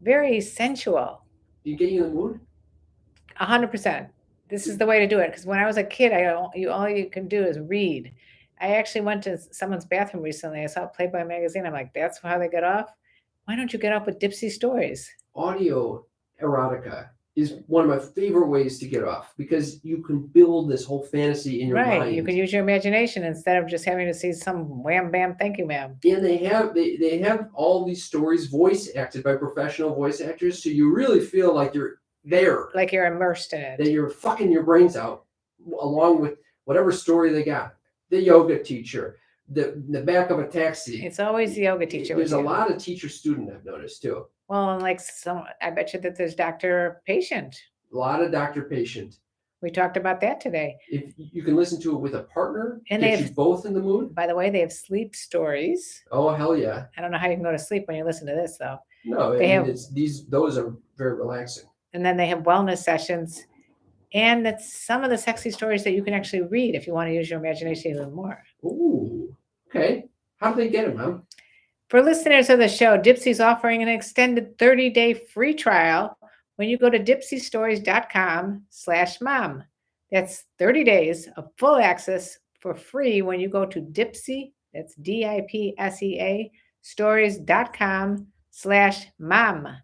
[SPEAKER 2] Very sensual.
[SPEAKER 1] Do you get you in the mood?
[SPEAKER 2] 100%. This is the way to do it. Because when I was a kid, all you can do is read. I actually went to someone's bathroom recently. I saw Playboy magazine. I'm like, that's how they get off? Why don't you get off with Dipsy stories?
[SPEAKER 1] Audio erotica is one of my favorite ways to get off because you can build this whole fantasy in your
[SPEAKER 2] Right.
[SPEAKER 1] mind.
[SPEAKER 2] You can use your imagination instead of just having to see some wham bam, thank you, ma'am.
[SPEAKER 1] And they have all these stories voice acted by professional voice actors, so you really feel like you're there.
[SPEAKER 2] Like you're immersed in it.
[SPEAKER 1] That you're fucking your brains out along with whatever story they got. The yoga teacher, the back of a taxi.
[SPEAKER 2] It's always the yoga teacher.
[SPEAKER 1] There's a
[SPEAKER 2] with you.
[SPEAKER 1] lot of teacher-student I've noticed too.
[SPEAKER 2] Well, and like I bet you that there's doctor-patient.
[SPEAKER 1] A lot of doctor-patient.
[SPEAKER 2] We talked about that today.
[SPEAKER 1] If you can listen to it with a partner,
[SPEAKER 2] And
[SPEAKER 1] get
[SPEAKER 2] they
[SPEAKER 1] you
[SPEAKER 2] have-
[SPEAKER 1] both in the mood.
[SPEAKER 2] By the way, they have sleep stories.
[SPEAKER 1] Oh hell yeah!
[SPEAKER 2] I don't know how you can go to sleep when you listen to this, though.
[SPEAKER 1] No,
[SPEAKER 2] They have-
[SPEAKER 1] those are very relaxing.
[SPEAKER 2] And then they have wellness sessions. And that's some of the sexy stories that you can actually read if you want to use your imagination a little more.
[SPEAKER 1] Ooh, okay. How do they get them, Mom?
[SPEAKER 2] For listeners of the show, Dipsy's offering an extended 30-day free trial when you go to dipsystories.com/mom. That's 30 days of full access for free when you go to Dipsy, that's DIPSEA, stories.com/mom.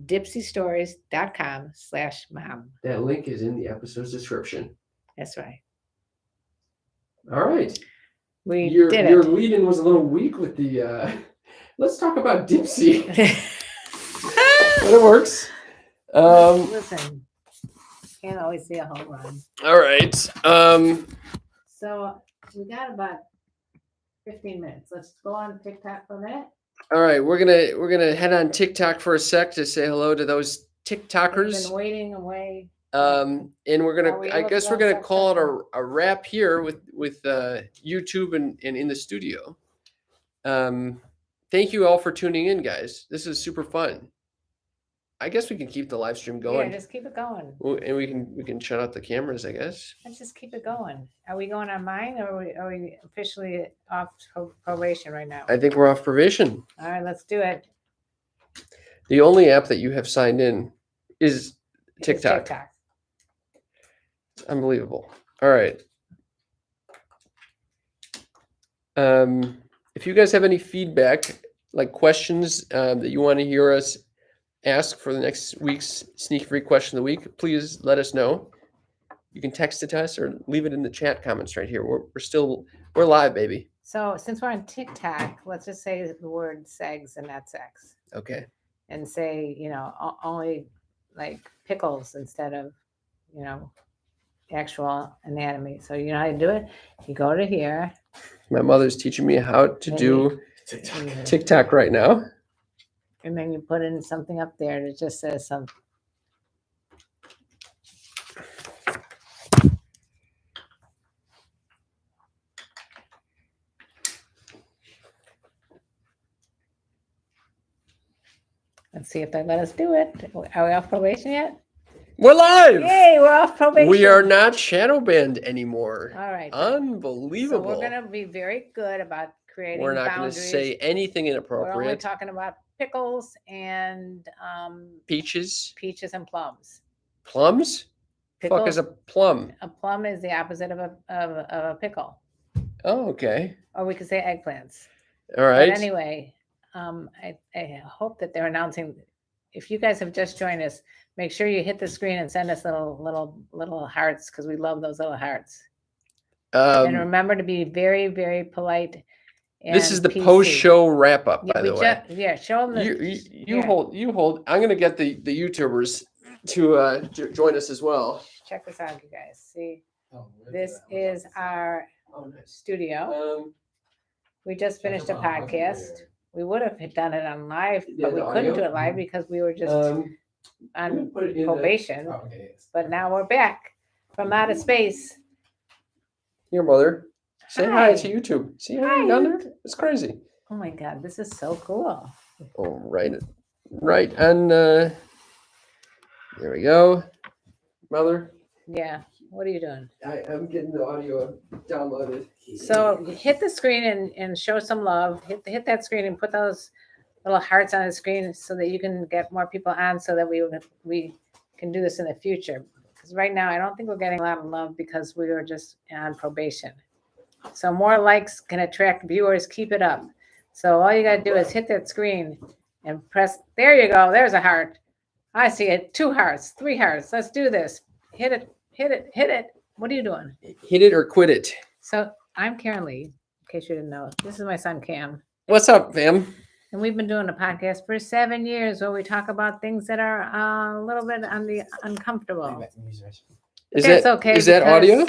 [SPEAKER 2] dipsystories.com/mom.
[SPEAKER 1] That link is in the episode's description.
[SPEAKER 2] That's right.
[SPEAKER 1] All right.
[SPEAKER 2] We
[SPEAKER 1] Your
[SPEAKER 2] did
[SPEAKER 1] your
[SPEAKER 2] it.
[SPEAKER 1] lead-in was a little weak with the. Let's talk about Dipsy. But it works.
[SPEAKER 2] Listen, can't always see a home run.
[SPEAKER 1] All right.
[SPEAKER 2] So we got about 15 minutes. Let's go on TikTok for a minute.
[SPEAKER 1] All right. We're gonna head on TikTok for a sec to say hello to those
[SPEAKER 2] We've
[SPEAKER 1] TikTokers.
[SPEAKER 2] been waiting away.
[SPEAKER 1] And we're
[SPEAKER 2] Are
[SPEAKER 1] gonna.
[SPEAKER 2] we
[SPEAKER 1] I
[SPEAKER 2] able to
[SPEAKER 1] guess
[SPEAKER 2] go
[SPEAKER 1] we're gonna
[SPEAKER 2] sex
[SPEAKER 1] call it
[SPEAKER 2] session?
[SPEAKER 1] a wrap here with YouTube and in the studio. Thank you all for tuning in, guys. This is super fun. I guess we can keep the live stream going.
[SPEAKER 2] Yeah, just keep it going.
[SPEAKER 1] And we can shut out the cameras, I guess.
[SPEAKER 2] Let's just keep it going. Are we going on mine or are we officially off probation right now?
[SPEAKER 1] I think we're off probation.
[SPEAKER 2] All right, let's do it.
[SPEAKER 1] The only app that you have signed in is
[SPEAKER 2] It's
[SPEAKER 1] TikTok. It's unbelievable. All right. If you guys have any feedback, like questions that you want to hear us ask for the next week's Sneak Freak question of the week, please let us know. You can text it to us or leave it in the chat comments right here. We're live, baby.
[SPEAKER 2] So since we're on TikTok, let's just say the word segs and not sex.
[SPEAKER 1] Okay.
[SPEAKER 2] And say, only like pickles instead of, actual anatomy. So you know how to do it? You go to here.
[SPEAKER 1] My mother's teaching me how to do TikTok right now.
[SPEAKER 2] And then you put in something up there that just says something. Let's see if they let us do it. Are we off probation yet?
[SPEAKER 1] We're live.
[SPEAKER 2] Yay, we're off probation.
[SPEAKER 1] We are not shadow banned anymore.
[SPEAKER 2] All right.
[SPEAKER 1] Unbelievable.
[SPEAKER 2] So we're going to be very good about creating
[SPEAKER 1] We're not going to
[SPEAKER 2] boundaries.
[SPEAKER 1] say anything
[SPEAKER 2] We're only
[SPEAKER 1] inappropriate.
[SPEAKER 2] talking about pickles and
[SPEAKER 1] Peaches,
[SPEAKER 2] peaches and plums.
[SPEAKER 1] plums. Fuck is a plum?
[SPEAKER 2] A plum is the opposite of a pickle.
[SPEAKER 1] Oh, okay.
[SPEAKER 2] Or we could say eggplants.
[SPEAKER 1] All right.
[SPEAKER 2] But anyway, I hope that they're announcing. If you guys have just joined us, make sure you hit the screen and send us little hearts because we love those little hearts. And remember to be very, very polite. And
[SPEAKER 1] this is the
[SPEAKER 2] PC.
[SPEAKER 1] post-show wrap-up, by the way.
[SPEAKER 2] Show them.
[SPEAKER 1] You hold. I'm gonna get the YouTubers to join us as well.
[SPEAKER 2] Check this out, you guys. See, this is our studio. We just finished a podcast. We would have done it on live, but we couldn't do it live because we were just on probation. But now we're back from outer space.
[SPEAKER 1] Your mother. Say
[SPEAKER 2] Hi.
[SPEAKER 1] hi to YouTube. See how you down there? It's crazy.
[SPEAKER 2] Oh my God, this is so cool.
[SPEAKER 1] Oh, right. And there we go. Mother.
[SPEAKER 2] Yeah. What are you doing?
[SPEAKER 1] I'm getting the audio downloaded.
[SPEAKER 2] So hit the screen and show some love. Hit that screen and put those little hearts on the screen so that you can get more people on so that we can do this in the future. Because right now I don't think we're getting a lot of love because we were just on probation. So more likes can attract viewers. Keep it up. So all you got to do is hit that screen and press. There you go. There's a heart. I see it. 2 hearts, 3 hearts. Let's do this. Hit it. What are you doing?
[SPEAKER 1] Hit it or quit it.
[SPEAKER 2] So I'm KarenLee, in case you didn't know. This is my son, Cam.
[SPEAKER 1] What's up, fam?
[SPEAKER 2] And we've been doing a podcast for 7 years where we talk about things that are a little bit on the uncomfortable.
[SPEAKER 1] Is
[SPEAKER 2] That's
[SPEAKER 1] that
[SPEAKER 2] okay
[SPEAKER 1] is that audio?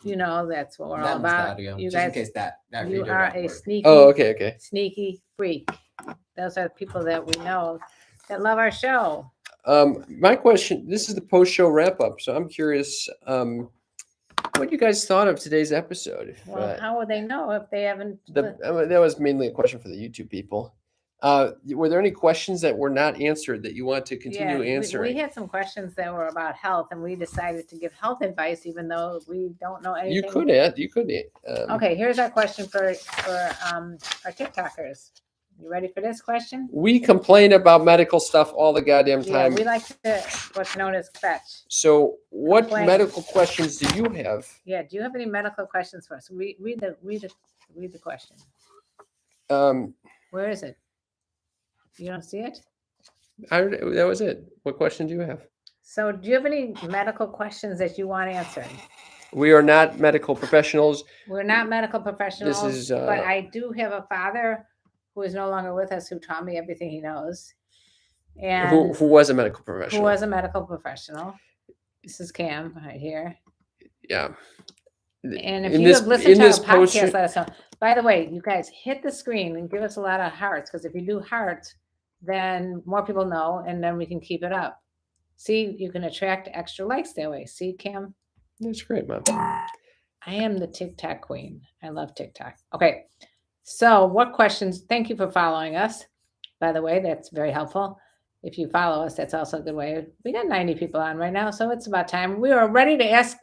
[SPEAKER 2] You know, that's what we're all about. You
[SPEAKER 3] Just
[SPEAKER 2] guys,
[SPEAKER 3] in case that
[SPEAKER 2] you
[SPEAKER 3] video
[SPEAKER 2] are
[SPEAKER 3] doesn't
[SPEAKER 2] a
[SPEAKER 3] work.
[SPEAKER 2] sneaky,
[SPEAKER 1] Oh, okay.
[SPEAKER 2] sneaky freak. Those are the people that we know that love our show.
[SPEAKER 1] My question, this is the post-show wrap-up, so I'm curious what you guys thought of today's episode. If,
[SPEAKER 2] Well, how would they know if they haven't?
[SPEAKER 1] that was mainly a question for the YouTube people. Were there any questions that were not answered that you want to continue answering?
[SPEAKER 2] We had some questions that were about health, and we decided to give health advice, even though we don't know anything.
[SPEAKER 1] You could.
[SPEAKER 2] Okay, here's our question for our TikTokers. You ready for this question?
[SPEAKER 1] We complain about medical stuff all the goddamn
[SPEAKER 2] Yeah,
[SPEAKER 1] time.
[SPEAKER 2] we like to what's known as fetch.
[SPEAKER 1] So, what
[SPEAKER 2] Complain.
[SPEAKER 1] medical questions do you have?
[SPEAKER 2] Yeah, do you have any medical questions for us? Read the question. Where is it? You don't see it?
[SPEAKER 1] That was it. What question do you have?
[SPEAKER 2] So, do you have any medical questions that you want answered?
[SPEAKER 1] We are not medical professionals.
[SPEAKER 2] We're not medical professionals,
[SPEAKER 1] is,
[SPEAKER 2] but I do have a father who is no longer with us who taught me everything he knows. And
[SPEAKER 1] Who was a medical professional.
[SPEAKER 2] who was a medical professional. This is Cam right here.
[SPEAKER 1] Yeah.
[SPEAKER 2] And if you have listened to our podcast, let us know. By the way, you guys hit the screen and give us a lot of hearts, because if you do hearts, then more people know, and then we can keep it up. See, you can attract extra likes that way. See, Cam?
[SPEAKER 1] That's great, Mom.
[SPEAKER 2] I am the TikTok queen. I love TikTok. Okay. So what questions? Thank you for following us. By the way, that's very helpful. If you follow us, that's also a good way. We got 90 people on right now, so it's about time. We are ready to ask.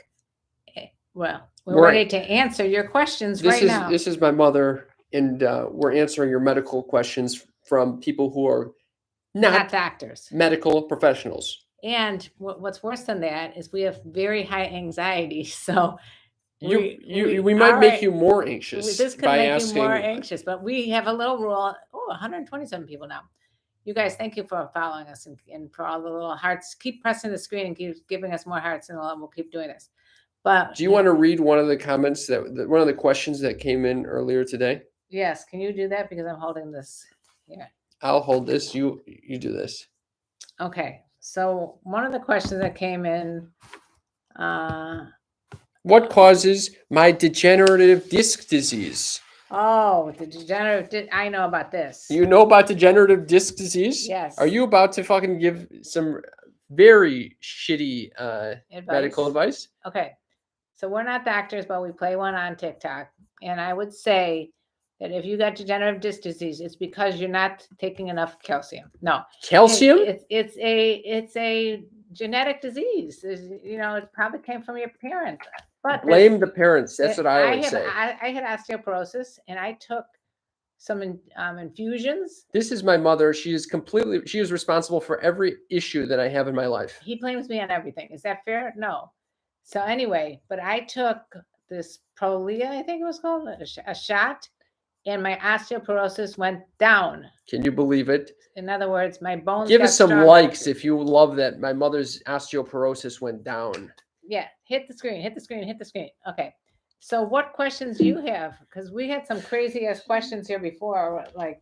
[SPEAKER 2] Well, we're ready to answer your questions now.
[SPEAKER 1] This is my mother, and we're answering your medical questions from people who are not
[SPEAKER 2] doctors,
[SPEAKER 1] medical professionals.
[SPEAKER 2] And what's worse than that is we have very high anxiety. So
[SPEAKER 1] we might make you more anxious.
[SPEAKER 2] This could make you more anxious, but we have a little rule. 127 people now. You guys, thank you for following us and for all the little hearts. Keep pressing the screen and keep giving us more hearts, and we'll keep doing this. But
[SPEAKER 1] do you want to read one of the comments one of the questions that came in earlier today?
[SPEAKER 2] Yes. Can you do that? Because I'm holding this here.
[SPEAKER 1] I'll hold this. You do this.
[SPEAKER 2] Okay. So one of the questions that came in.
[SPEAKER 1] What causes my degenerative disc disease?
[SPEAKER 2] Oh, the degenerative. I know about this.
[SPEAKER 1] You know about degenerative disc disease?
[SPEAKER 2] Yes.
[SPEAKER 1] Are you about to fucking give some very shitty medical advice?
[SPEAKER 2] Okay. So we're not doctors, but we play one on TikTok. And I would say that if you got degenerative disc disease, it's because you're not taking enough calcium. No.
[SPEAKER 1] Calcium?
[SPEAKER 2] It's a genetic disease. It probably came from your parent. But
[SPEAKER 1] blame the parents. That's what I always say.
[SPEAKER 2] I had osteoporosis, and I took some infusions.
[SPEAKER 1] This is my mother. She is responsible for every issue that I have in my life.
[SPEAKER 2] He blames me on everything. Is that fair? No. So anyway, but I took this Prolia, I think it was called, a shot, and my osteoporosis went down.
[SPEAKER 1] Can you believe it?
[SPEAKER 2] In other words, my bones.
[SPEAKER 1] Give us some likes if you love that my mother's osteoporosis went down.
[SPEAKER 2] Yeah, hit the screen. Okay. So what questions do you have? Because we had some crazy ass questions here before. Like,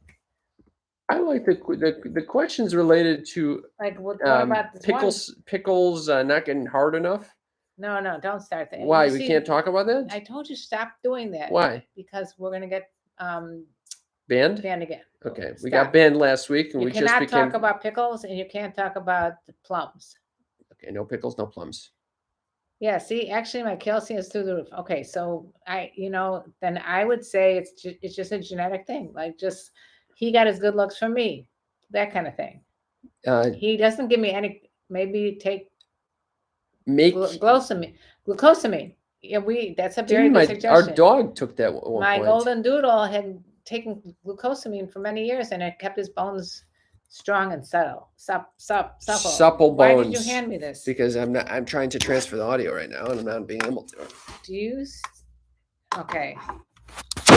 [SPEAKER 1] I like the questions related to
[SPEAKER 2] what about this
[SPEAKER 1] pickles not getting hard enough.
[SPEAKER 2] No, don't start that.
[SPEAKER 1] Why? We can't talk about that?
[SPEAKER 2] I told you stop doing that.
[SPEAKER 1] Why?
[SPEAKER 2] Because we're gonna get
[SPEAKER 1] banned?
[SPEAKER 2] Banned again.
[SPEAKER 1] Okay. We got banned last week, and
[SPEAKER 2] you cannot talk about pickles, and you can't talk about plums.
[SPEAKER 1] Okay, no pickles, no plums.
[SPEAKER 2] Yeah, see, actually my calcium is through the roof. Okay, so then I would say it's just a genetic thing. Like, just he got his good looks from me, that kind of thing. He doesn't give me any. Maybe take glucosamine. Yeah, that's a very good suggestion.
[SPEAKER 1] Our dog took that one.
[SPEAKER 2] My golden doodle had taken glucosamine for many years, and it kept his bones strong and supple.
[SPEAKER 1] Supple bones.
[SPEAKER 2] Why did you hand me this?
[SPEAKER 1] Because I'm trying to transfer the audio right now, and I'm not being able to.
[SPEAKER 2] Okay.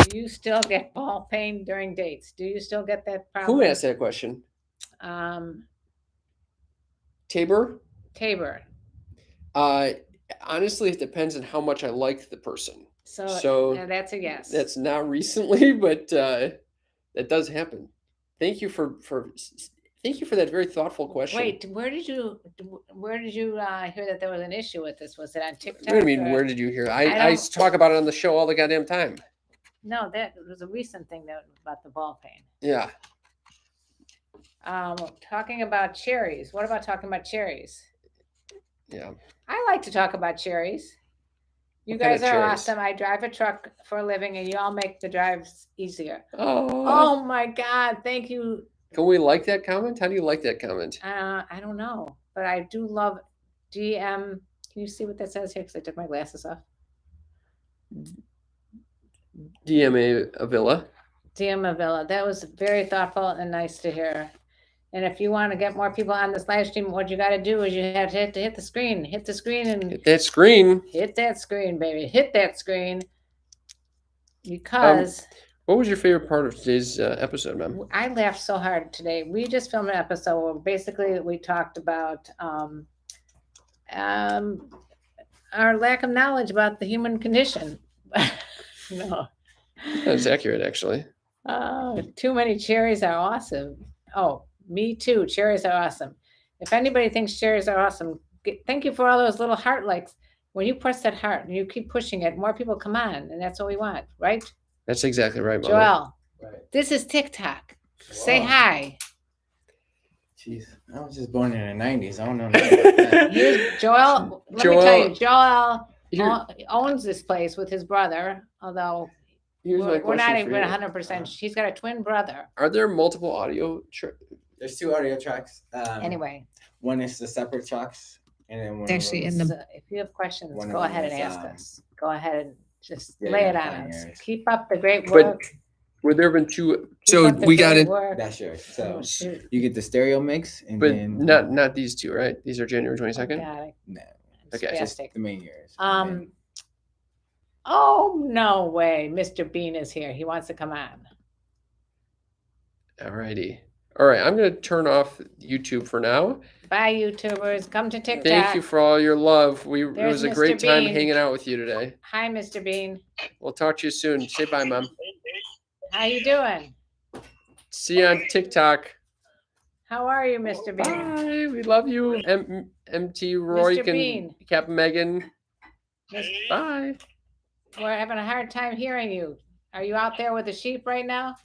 [SPEAKER 2] Do you still get ball pain during dates? Do you still get that problem?
[SPEAKER 1] Who asked that question? Tabor. Honestly, it depends on how much I like the person. So
[SPEAKER 2] that's a yes.
[SPEAKER 1] That's not recently, but that does happen. Thank you for that very thoughtful question.
[SPEAKER 2] Wait, where did you hear that there was an issue with this? Was it on TikTok?
[SPEAKER 1] What do you mean? Where did you hear? I talk about it on the show all the goddamn time.
[SPEAKER 2] No, that was a recent thing about the ball pain.
[SPEAKER 1] Yeah.
[SPEAKER 2] Talking about cherries. What about talking about cherries?
[SPEAKER 1] Yeah.
[SPEAKER 2] I like to talk about cherries. You guys are awesome. I drive a truck for a living, and you all make the drives easier. Oh my God. Thank you.
[SPEAKER 1] Can we like that comment? How do you like that comment?
[SPEAKER 2] I don't know, but I do love DM. Can you see what that says here? Because I took my glasses off.
[SPEAKER 1] DM Avila.
[SPEAKER 2] That was very thoughtful and nice to hear. And if you want to get more people on this live stream, what you got to do is you have to hit the screen. Hit the screen and
[SPEAKER 1] hit that screen.
[SPEAKER 2] Hit that screen, baby. Hit that screen. Because
[SPEAKER 1] what was your favorite part of today's episode, ma'am?
[SPEAKER 2] I laughed so hard today. We just filmed an episode where basically we talked about our lack of knowledge about the human condition. No.
[SPEAKER 1] That's accurate, actually.
[SPEAKER 2] Oh, too many cherries are awesome. Oh, me too. Cherries are awesome. If anybody thinks cherries are awesome, thank you for all those little heart likes. When you press that heart and you keep pushing it, more people come on, and that's what we want, right?
[SPEAKER 1] That's exactly right, Mother.
[SPEAKER 2] Joel,
[SPEAKER 3] Right.
[SPEAKER 2] this is TikTok. Say
[SPEAKER 3] Wow.
[SPEAKER 2] hi.
[SPEAKER 3] Jeez, I was just born in the 90s. I don't know nothing about that.
[SPEAKER 2] Here's Joel. Let me tell you, Joel owns this place with his brother, although
[SPEAKER 1] Here's my
[SPEAKER 2] we're not
[SPEAKER 1] question
[SPEAKER 2] even
[SPEAKER 1] for you.
[SPEAKER 2] 100%. He's got a twin brother.
[SPEAKER 1] Are there multiple audio?
[SPEAKER 3] There's 2 audio tracks.
[SPEAKER 2] Anyway,
[SPEAKER 3] One is the separate tracks, and then one
[SPEAKER 2] actually,
[SPEAKER 3] of
[SPEAKER 2] in
[SPEAKER 3] them's-
[SPEAKER 2] the if you have questions,
[SPEAKER 3] one of
[SPEAKER 2] go
[SPEAKER 3] them
[SPEAKER 2] ahead and
[SPEAKER 3] is,
[SPEAKER 2] ask us. Go ahead and just
[SPEAKER 3] yeah,
[SPEAKER 2] lay it
[SPEAKER 3] yeah,
[SPEAKER 2] on
[SPEAKER 3] fine,
[SPEAKER 2] us.
[SPEAKER 3] yours.
[SPEAKER 2] Keep up the great
[SPEAKER 1] But
[SPEAKER 2] work.
[SPEAKER 1] Would there have been 2?
[SPEAKER 2] Keep
[SPEAKER 1] So
[SPEAKER 2] up the
[SPEAKER 1] we got
[SPEAKER 2] great
[SPEAKER 1] it,
[SPEAKER 2] work.
[SPEAKER 3] That's yours. So
[SPEAKER 2] Oh, shoot.
[SPEAKER 3] you get the stereo mix, and
[SPEAKER 1] but
[SPEAKER 3] then
[SPEAKER 1] not these 2, right? These are January
[SPEAKER 2] Oh,
[SPEAKER 1] 22nd.
[SPEAKER 2] God,
[SPEAKER 3] no,
[SPEAKER 2] it's
[SPEAKER 1] Okay,
[SPEAKER 3] just
[SPEAKER 2] spastic.
[SPEAKER 3] the main years.
[SPEAKER 2] Oh, no way. Mr. Bean is here. He wants to come on.
[SPEAKER 1] Alrighty. All right, I'm going to turn off YouTube for now.
[SPEAKER 2] Bye, YouTubers. Come to TikTok.
[SPEAKER 1] Thank you for all your love. It
[SPEAKER 2] There's
[SPEAKER 1] was a
[SPEAKER 2] Mr.
[SPEAKER 1] great time
[SPEAKER 2] Bean.
[SPEAKER 1] hanging out with you today.
[SPEAKER 2] Hi, Mr. Bean.
[SPEAKER 1] We'll talk to you soon. Say bye, Mom.
[SPEAKER 2] How you doing?
[SPEAKER 1] See you on TikTok.
[SPEAKER 2] How are you, Mr. Bean?
[SPEAKER 1] Bye. We love you. MT Roy
[SPEAKER 2] Mr. Bean.
[SPEAKER 1] and Captain Megan.
[SPEAKER 2] Mis-
[SPEAKER 1] Bye.
[SPEAKER 2] We're having a hard time hearing you. Are you out there with the sheep right now?